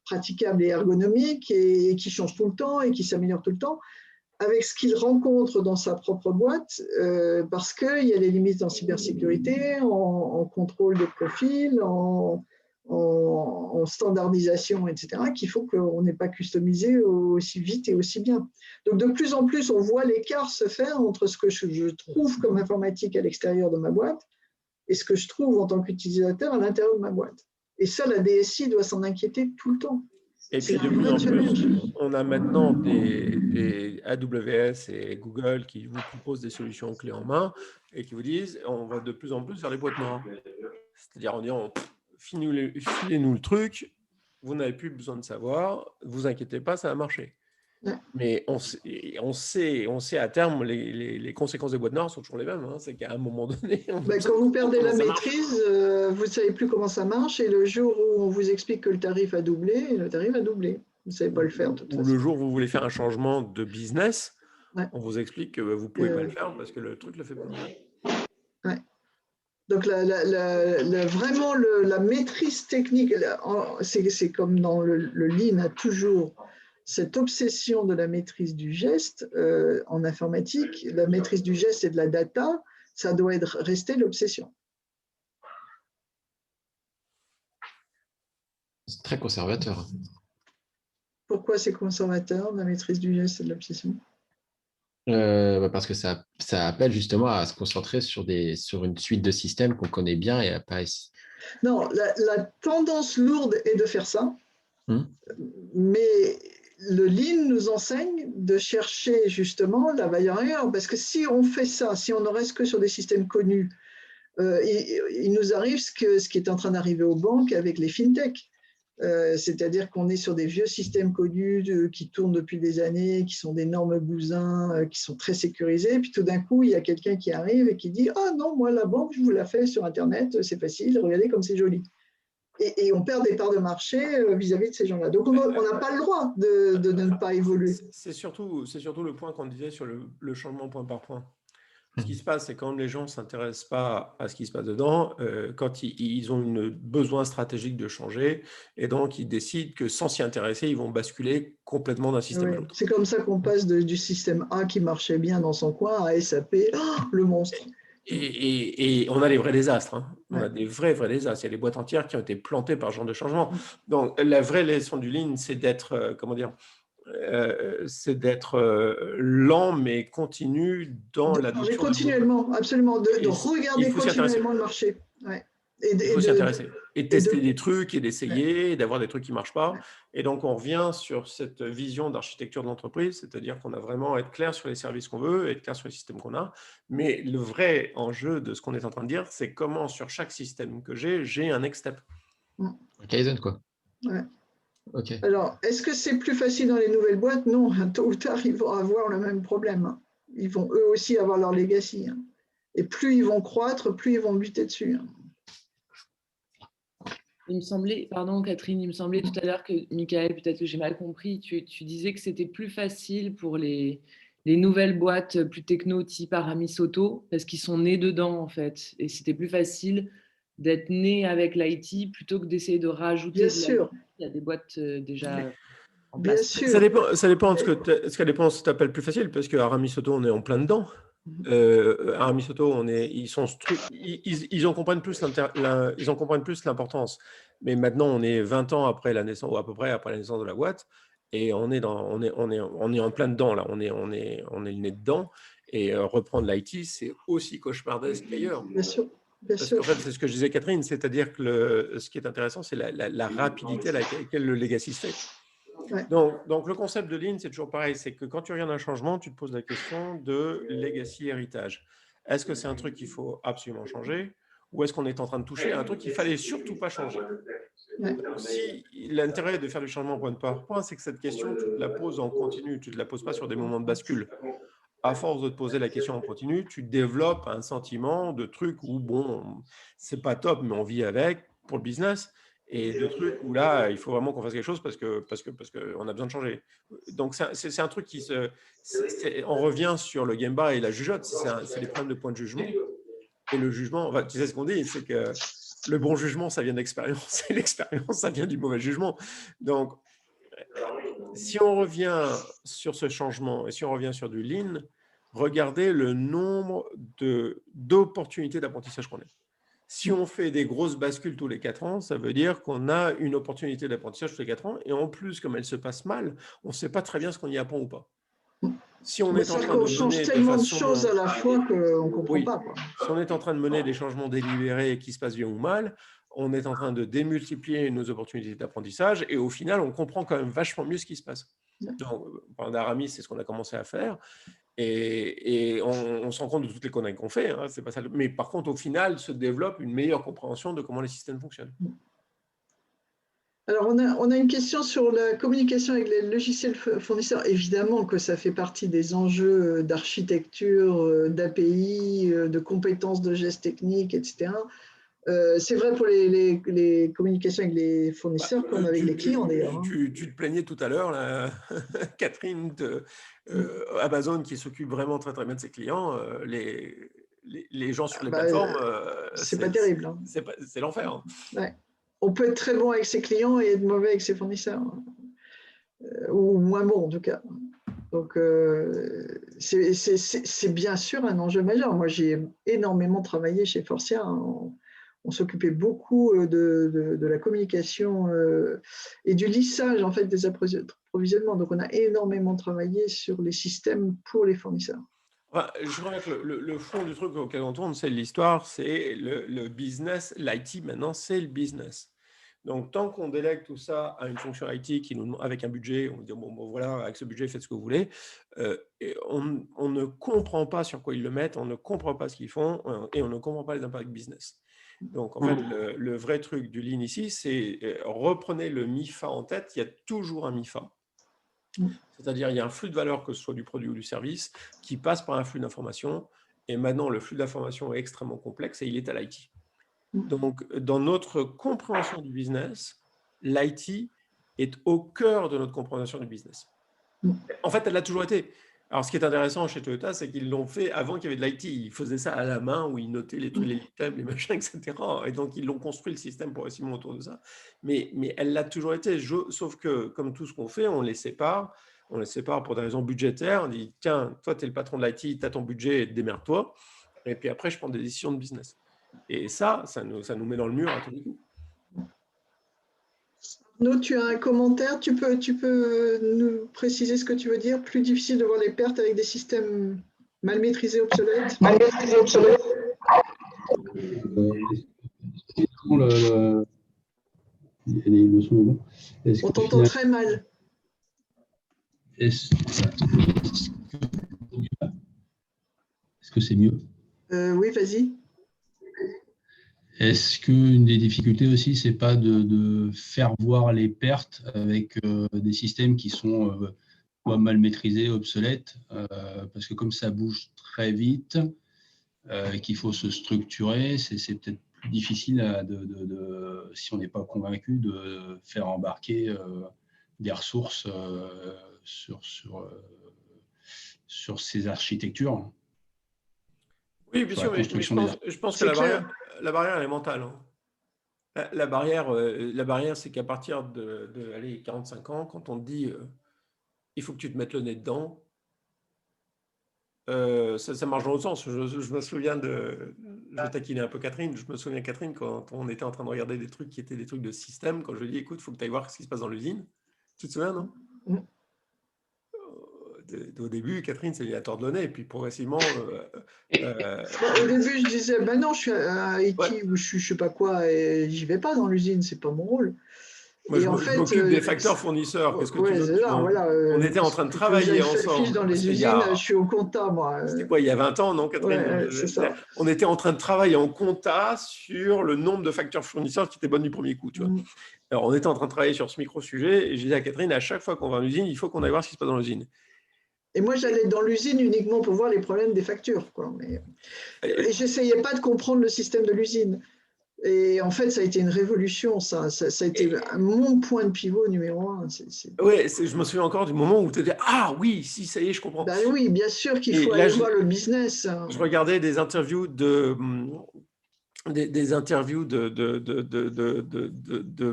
praticable et ergonomique, et qui change tout le temps et qui s'améliore tout le temps, avec ce qu'il rencontre dans sa propre boîte, parce qu'il y a les limites en cybersécurité, en contrôle des profils, en standardisation, etc., qu'il faut qu'on n'ait pas customisé aussi vite et aussi bien. Donc de plus en plus, on voit l'écart se faire entre ce que je trouve comme informatique à l'extérieur de ma boîte et ce que je trouve en tant qu'utilisateur à l'intérieur de ma boîte. Et ça, la DSI doit s'en inquiéter tout le temps. Et puis de plus en plus, on a maintenant des AWS et Google qui vous proposent des solutions clés en main et qui vous disent on va de plus en plus vers les boîtes noires. C'est-à-dire en disant filez-nous le truc, vous n'avez plus besoin de savoir, vous inquiétez pas, ça va marcher. Mais on sait à terme, les conséquences des boîtes noires sont toujours les mêmes. Hein. C'est qu'à un moment donné… quand vous perdez la maîtrise, vous ne savez plus comment ça marche. Et le jour où on vous explique que le tarif a doublé, le tarif a doublé. Vous ne savez pas le faire. De toute façon. Le jour où vous voulez faire un changement de business, on vous explique que vous ne pouvez pas le faire parce que le truc le fait pas. Ouais. Donc, vraiment, la maîtrise technique, c'est comme dans le Lean, a toujours cette obsession de la maîtrise du geste en informatique. La maîtrise du geste et de la data, ça doit rester l'obsession. C'est très conservateur. Pourquoi c'est conservateur, la maîtrise du geste et de l'obsession? Parce que ça appelle justement à se concentrer sur une suite de systèmes qu'on connaît bien et à pas ici. Non, la tendance lourde est de faire ça, mais le Lean nous enseigne de chercher justement la valeur ailleurs, parce que si on fait ça, si on ne reste que sur des systèmes connus, il nous arrive ce qui est en train d'arriver aux banques avec les fintech. C'est-à-dire qu'on est sur des vieux systèmes connus qui tournent depuis des années, qui sont d'énormes bousins, qui sont très sécurisés. Puis tout d'un coup, il y a quelqu'un qui arrive et qui dit « Ah non, moi, la banque, je vous la fais sur Internet, c'est facile, regardez comme c'est joli. » Et on perd des parts de marché vis-à-vis de ces gens-là. Donc, on n'a pas le droit de ne pas évoluer. C'est surtout le point qu'on disait sur le changement point par point. Ce qui se passe, c'est quand les gens ne s'intéressent pas à ce qui se passe dedans, quand ils ont un besoin stratégique de changer, et donc ils décident que sans s'y intéresser, ils vont basculer complètement d'un système à l'autre. C'est comme ça qu'on passe du système A qui marchait bien dans son coin à SAP, le monstre. Et on a les vrais désastres. Hein. On a des vrais désastres. Il y a des boîtes entières qui ont été plantées par ce genre de changement. Donc, la vraie leçon du Lean, c'est d'être, lent mais continu dans l'adoption. Continuellement, absolument. De regarder continuellement le marché. Il faut s'y intéresser et tester des trucs et d'essayer, et d'avoir des trucs qui ne marchent pas. Et donc, on revient sur cette vision d'architecture de l'entreprise, c'est-à-dire qu'on a vraiment à être clair sur les services qu'on veut, être clair sur les systèmes qu'on a. Mais le vrai enjeu de ce qu'on est en train de dire, c'est comment sur chaque système que j'ai un next step. Un Kaizen, quoi. Ouais. Okay. Alors, est-ce que c'est plus facile dans les nouvelles boîtes? Non, tôt ou tard, ils vont avoir le même problème. Ils vont eux aussi avoir leur legacy. Et plus ils vont croître, plus ils vont buter dessus. Il me semblait, pardon Catherine, il me semblait tout à l'heure que, Michael, peut-être que j'ai mal compris, tu disais que c'était plus facile pour les nouvelles boîtes plus techno type Aramis Auto, parce qu'ils sont nés dedans en fait. Et c'était plus facile d'être né avec l'IT plutôt que d'essayer de rajouter. Bien sûr. Il y a des boîtes déjà en Bien place. sûr. Ça dépend de ce tu appelles plus facile, parce que Aramis Auto, on est en plein dedans. Aramis Auto, ils en comprennent plus l'importance. Mais maintenant, on est 20 ans après la naissance, ou à peu près après la naissance de la boîte, et on est en plein dedans là. On est le nez dedans, et reprendre l'IT, c'est aussi cauchemardesque qu'ailleurs. Bien sûr. Parce qu'en fait, c'est ce que je disais, Catherine, c'est-à-dire que ce qui est intéressant, c'est la rapidité à laquelle le legacy se fait. Ouais. Donc, le concept de Lean, c'est toujours pareil. C'est que quand tu regardes un changement, tu te poses la question de legacy héritage. Est-ce que c'est un truc qu'il faut absolument changer, ou est-ce qu'on est en train de toucher à un truc qu'il fallait surtout pas changer? Ouais. Si l'intérêt de faire du changement point par point, c'est que cette question, tu te la poses en continu. Tu ne te la poses pas sur des moments de bascule. À force de te poser la question en continu, tu développes un sentiment de truc où, bon, c'est pas top, mais on vit avec pour le business. Et de trucs où là, il faut vraiment qu'on fasse quelque chose parce qu'on a besoin de changer. Donc, c'est un truc qui on revient sur le Gemba et la jugeote. C'est les problèmes de point de jugement. Et le jugement, enfin, tu sais ce qu'on dit, c'est que le bon jugement, ça vient d'expérience. Et l'expérience, ça vient du mauvais jugement. Donc, si on revient sur ce changement et si on revient sur du Lean, regardez le nombre d'opportunités d'apprentissage qu'on a. Si on fait des grosses bascules tous les 4 ans, ça veut dire qu'on a une opportunité d'apprentissage tous les 4 ans. Et en plus, comme elle se passe mal, on ne sait pas très bien ce qu'on y apprend ou pas. Si on est en train de change tellement de choses à la fois qu'on ne comprend pas. Quoi. Si on est en train de mener des changements délibérés qui se passent bien ou mal, on est en train de démultiplier nos opportunités d'apprentissage et au final, on comprend quand même vachement mieux ce qui se passe. Donc, en Aramis, c'est ce qu'on a commencé à faire. Et on se rend compte de toutes les conneries qu'on fait, hein, c'est pas ça. Mais par contre, au final, se développe une meilleure compréhension de comment les systèmes fonctionnent. Alors, on a une question sur la communication avec les logiciels fournisseurs. Évidemment que ça fait partie des enjeux d'architecture, d'API, de compétences de gestes techniques, etc. C'est vrai pour les communications avec les fournisseurs comme avec les clients d'ailleurs. Tu te plaignais tout à l'heure, Catherine, de Amazon qui s'occupe vraiment très très bien de ses clients. Les gens sur les plateformes, c'est pas terrible. Hein. C'est l'enfer. Hein. Ouais. On peut être très bon avec ses clients et être mauvais avec ses fournisseurs. Ou moins bon en tout cas. Donc c'est bien sûr un enjeu majeur. Moi j'ai énormément travaillé chez Forcia. On s'occupait beaucoup de la communication et du lissage en fait des approvisionnements. Donc on a énormément travaillé sur les systèmes pour les fournisseurs. Enfin, je crois que le fond du truc auquel on tourne, c'est l'histoire, c'est le business. L'IT maintenant, c'est le business. Donc, tant qu'on délègue tout ça à une fonction IT qui nous, avec un budget, on dit bon voilà, avec ce budget, faites ce que vous voulez. Et on ne comprend pas sur quoi ils le mettent, on ne comprend pas ce qu'ils font et on ne comprend pas les impacts business. Donc, en fait, le vrai truc du Lean ici, c'est reprenez le MIFA en tête. Il y a toujours un MIFA. C'est-à-dire, il y a un flux de valeur, que ce soit du produit ou du service, qui passe par un flux d'informations. Et maintenant, le flux d'informations est extrêmement complexe et il est à l'IT. Donc, dans notre compréhension du business, l'IT est au cœur de notre compréhension du business. En fait, elle l'a toujours été. Alors, ce qui est intéressant chez Toyota, c'est qu'ils l'ont fait avant qu'il y avait de l'IT. Ils faisaient ça à la main, où ils notaient les trucs, les items, les machins, etc. Et donc, ils l'ont construit le système progressivement autour de ça. Mais elle l'a toujours été. Sauf que, comme tout ce qu'on fait, on les sépare. On les sépare pour des raisons budgétaires. On dit, tiens, toi, tu es le patron de l'IT, tu as ton budget, démerde-toi. Et puis après, je prends des décisions de business. Et ça nous met dans le mur à tous les coups. Arnaud, tu as un commentaire, tu peux nous préciser ce que tu veux dire? Plus difficile de voir les pertes avec des systèmes mal maîtrisés, obsolètes? On t'entend très mal. Est-ce que c'est mieux? Oui, vas-y. Est-ce qu'une des difficultés aussi, c'est pas de faire voir les pertes avec des systèmes qui sont mal maîtrisés, obsolètes, parce que comme ça bouge très vite, qu'il faut se structurer, c'est peut-être plus difficile si on n'est pas convaincu, de faire embarquer des ressources sur ces architectures. Oui, bien sûr, mais je pense que la barrière, elle est mentale. Hein. La barrière, c'est qu'à partir de 45 ans, quand on te dit il faut que tu te mettes le nez dedans, ça marche dans l'autre sens. Je me souviens je vais taquiner un peu Catherine, je me souviens, Catherine, quand on était en train de regarder des trucs qui étaient des trucs de système, quand je lui ai dit, écoute, il faut que tu ailles voir ce qui se passe dans l'usine. Tu te souviens, non? Au début, Catherine s'est mis à t'ordonner, et puis progressivement… Au début, je disais, ben non, je suis à IT ou je ne sais pas quoi, et j'y vais pas dans l'usine, c'est pas mon rôle. Moi, je m'occupe des facteurs fournisseurs. Qu'est-ce que tu veux? Voilà, on était en train de travailler ensemble. Dans les usines, je suis au compta, moi. C'était quoi, il y a 20 ans, non, Catherine? C'est ça. On était en train de travailler en compta sur le nombre de facteurs fournisseurs qui étaient bonnes du premier coup. Tu vois. Alors, on était en train de travailler sur ce micro-sujet, et je disais à Catherine, à chaque fois qu'on va en usine, il faut qu'on aille voir ce qui se passe dans l'usine. Et moi, j'allais dans l'usine uniquement pour voir les problèmes des factures, quoi. Et j'essayais pas de comprendre le système de l'usine. Et en fait, ça a été une révolution, ça a été mon point de pivot numéro 1. Oui, je me souviens encore du moment où tu étais « Ah oui, si, ça y est, je comprends. » Ben oui, bien sûr qu'il faut aller voir le business. Je regardais des interviews de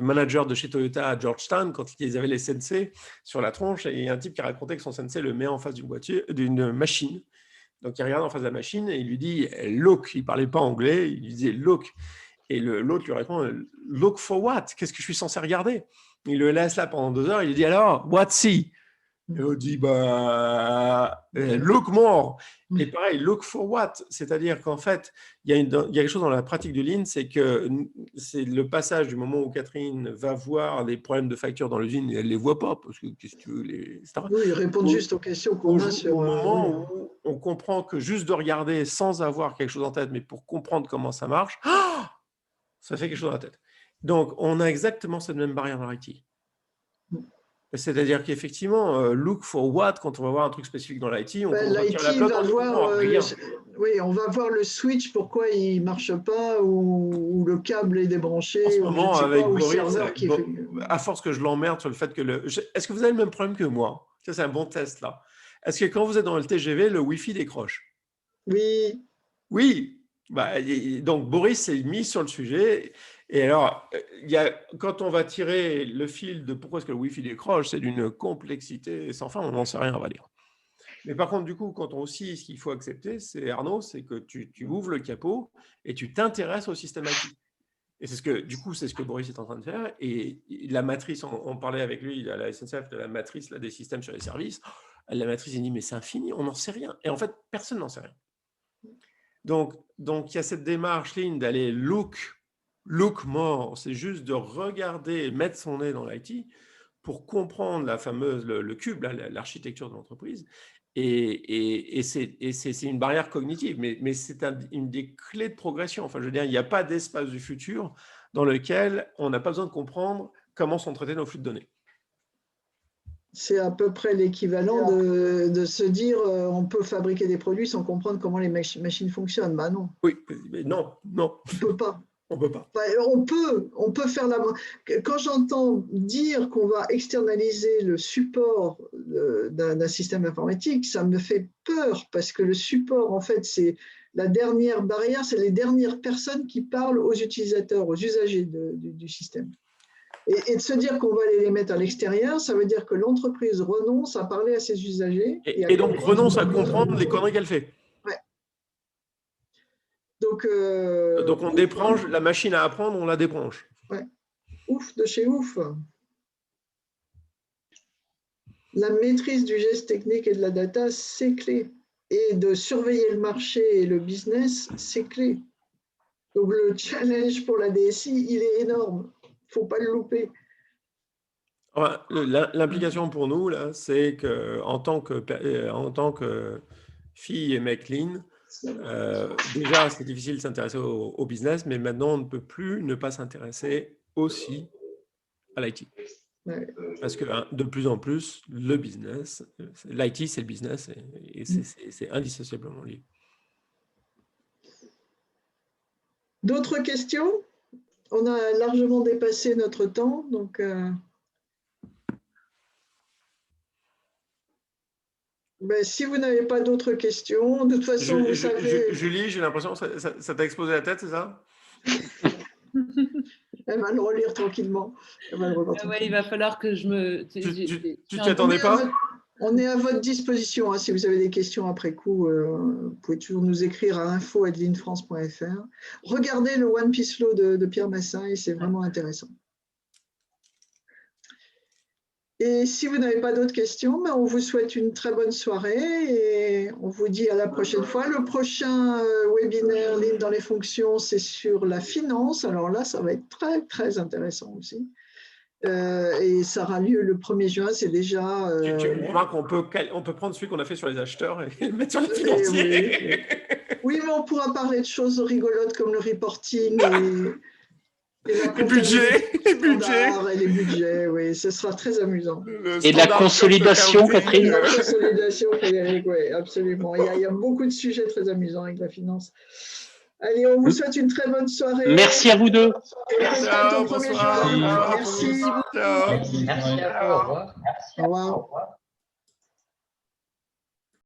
managers de chez Toyota à Georgetown quand ils avaient les sensei sur la tronche, et il y a un type qui racontait que son sensei le met en face d'une machine. Donc il regarde en face de la machine et il lui dit « Look », il ne parlait pas anglais, il lui disait « Look ». Et l'autre lui répond « Look for what? Qu'est-ce que je suis censé regarder ?» Il le laisse là pendant 2 heures, il lui dit « Alors, what's he ?» Et on dit bah, look more. Et pareil, look for what? C'est-à-dire qu'en fait, il y a quelque chose dans la pratique du Lean, c'est que c'est le passage du moment où Catherine va voir des problèmes de facture dans l'usine et elle ne les voit pas, parce que qu'est-ce que tu veux, Oui, ils répondent juste aux questions qu'on a sur… Au moment où on comprend que juste de regarder sans avoir quelque chose en tête, mais pour comprendre comment ça marche, ça fait quelque chose dans la tête. Donc, on a exactement cette même barrière dans l'IT. C'est-à-dire qu'effectivement, look for what, quand on va voir un truc spécifique dans l'IT, on va voir oui, on va voir le switch, pourquoi il ne marche pas, ou le câble est débranché. En ce moment, avec Boris, fait… à force que je l'emmerde sur le fait que… Est-ce que vous avez le même problème que moi? Ça, c'est un bon test, là. Est-ce que quand vous êtes dans le TGV, le Wi-Fi décroche? Oui. Oui. Donc, Boris s'est mis sur le sujet. Et alors, quand on va tirer le fil de pourquoi est-ce que le Wi-Fi décroche, c'est d'une complexité sans fin, on n'en sait rien, on va dire. Mais par contre, du coup, quand on aussi, ce qu'il faut accepter, c'est, Arnaud, c'est que tu ouvres le capot et tu t'intéresses au système IT. Et c'est ce que Boris est en train de faire. Et la matrice, on parlait avec lui à la SNCF de la matrice là, des systèmes sur les services. La matrice, il dit, mais c'est infini, on n'en sait rien. Et en fait, personne n'en sait rien. Donc, il y a cette démarche ligne d'aller look more, c'est juste de regarder, mettre son nez dans l'IT pour comprendre la fameuse, le cube, l'architecture de l'entreprise. Et c'est une barrière cognitive, mais c'est une des clés de progression. Enfin, je veux dire, il n'y a pas d'espace du futur dans lequel on n'a pas besoin de comprendre comment sont traités nos flux de données. C'est à peu près l'équivalent de se dire on peut fabriquer des produits sans comprendre comment les machines fonctionnent. Bah non. Oui, mais non. On ne peut pas. On peut pas. On peut faire la. Quand j'entends dire qu'on va externaliser le support d'un système informatique, ça me fait peur parce que le support, en fait, c'est la dernière barrière, c'est les dernières personnes qui parlent aux utilisateurs, aux usagers du système. Et de se dire qu'on va aller les mettre à l'extérieur, ça veut dire que l'entreprise renonce à parler à ses usagers. Et donc renonce à comprendre les conneries qu'elle fait. Ouais. Donc on débranche la machine à apprendre, on la débranche. Ouais. Ouf de chez ouf. La maîtrise du geste technique et de la data, c'est clé. Et de surveiller le marché et le business, c'est clé. Donc le challenge pour la DSI, il est énorme. Il ne faut pas le louper. L'implication pour nous, là, c'est qu'en tant que fille et mec lean, déjà, c'est difficile de s'intéresser au business, mais maintenant, on ne peut plus ne pas s'intéresser aussi à l'IT. Ouais. Parce que de plus en plus, le business, l'IT, c'est le business et c'est indissociablement lié. D'autres questions? On a largement dépassé notre temps, donc si vous n'avez pas d'autres questions, de toute façon, vous savez… Julie, j'ai l'impression que ça t'a explosé la tête, c'est ça? Elle va le relire tranquillement. Il va falloir que je me… Tu t'y attendais pas? On est à votre disposition. Hein, si vous avez des questions après coup, vous pouvez toujours nous écrire à info@leanfrance.fr. Regardez le One Piece Law de Pierre Massin, c'est vraiment intéressant. Et si vous n'avez pas d'autres questions, on vous souhaite une très bonne soirée et on vous dit à la prochaine fois. Le prochain webinaire Lean dans les fonctions, c'est sur la finance. Alors là, ça va être très, très intéressant aussi. Et ça aura lieu le 1er juin, c'est déjà… Tu remarques qu'on peut prendre celui qu'on a fait sur les acheteurs et le mettre sur les financiers. Oui, mais on pourra parler de choses rigolotes comme le reporting et les budgets. Et les budgets, oui, ce sera très amusant. Et de la consolidation, Catherine. La consolidation, Frédéric, oui, absolument. Il y a beaucoup de sujets très amusants avec la finance. Allez, on vous souhaite une très bonne soirée. Merci à vous deux. Ciao, bonsoir. Merci. Merci à vous. Au revoir. Au revoir.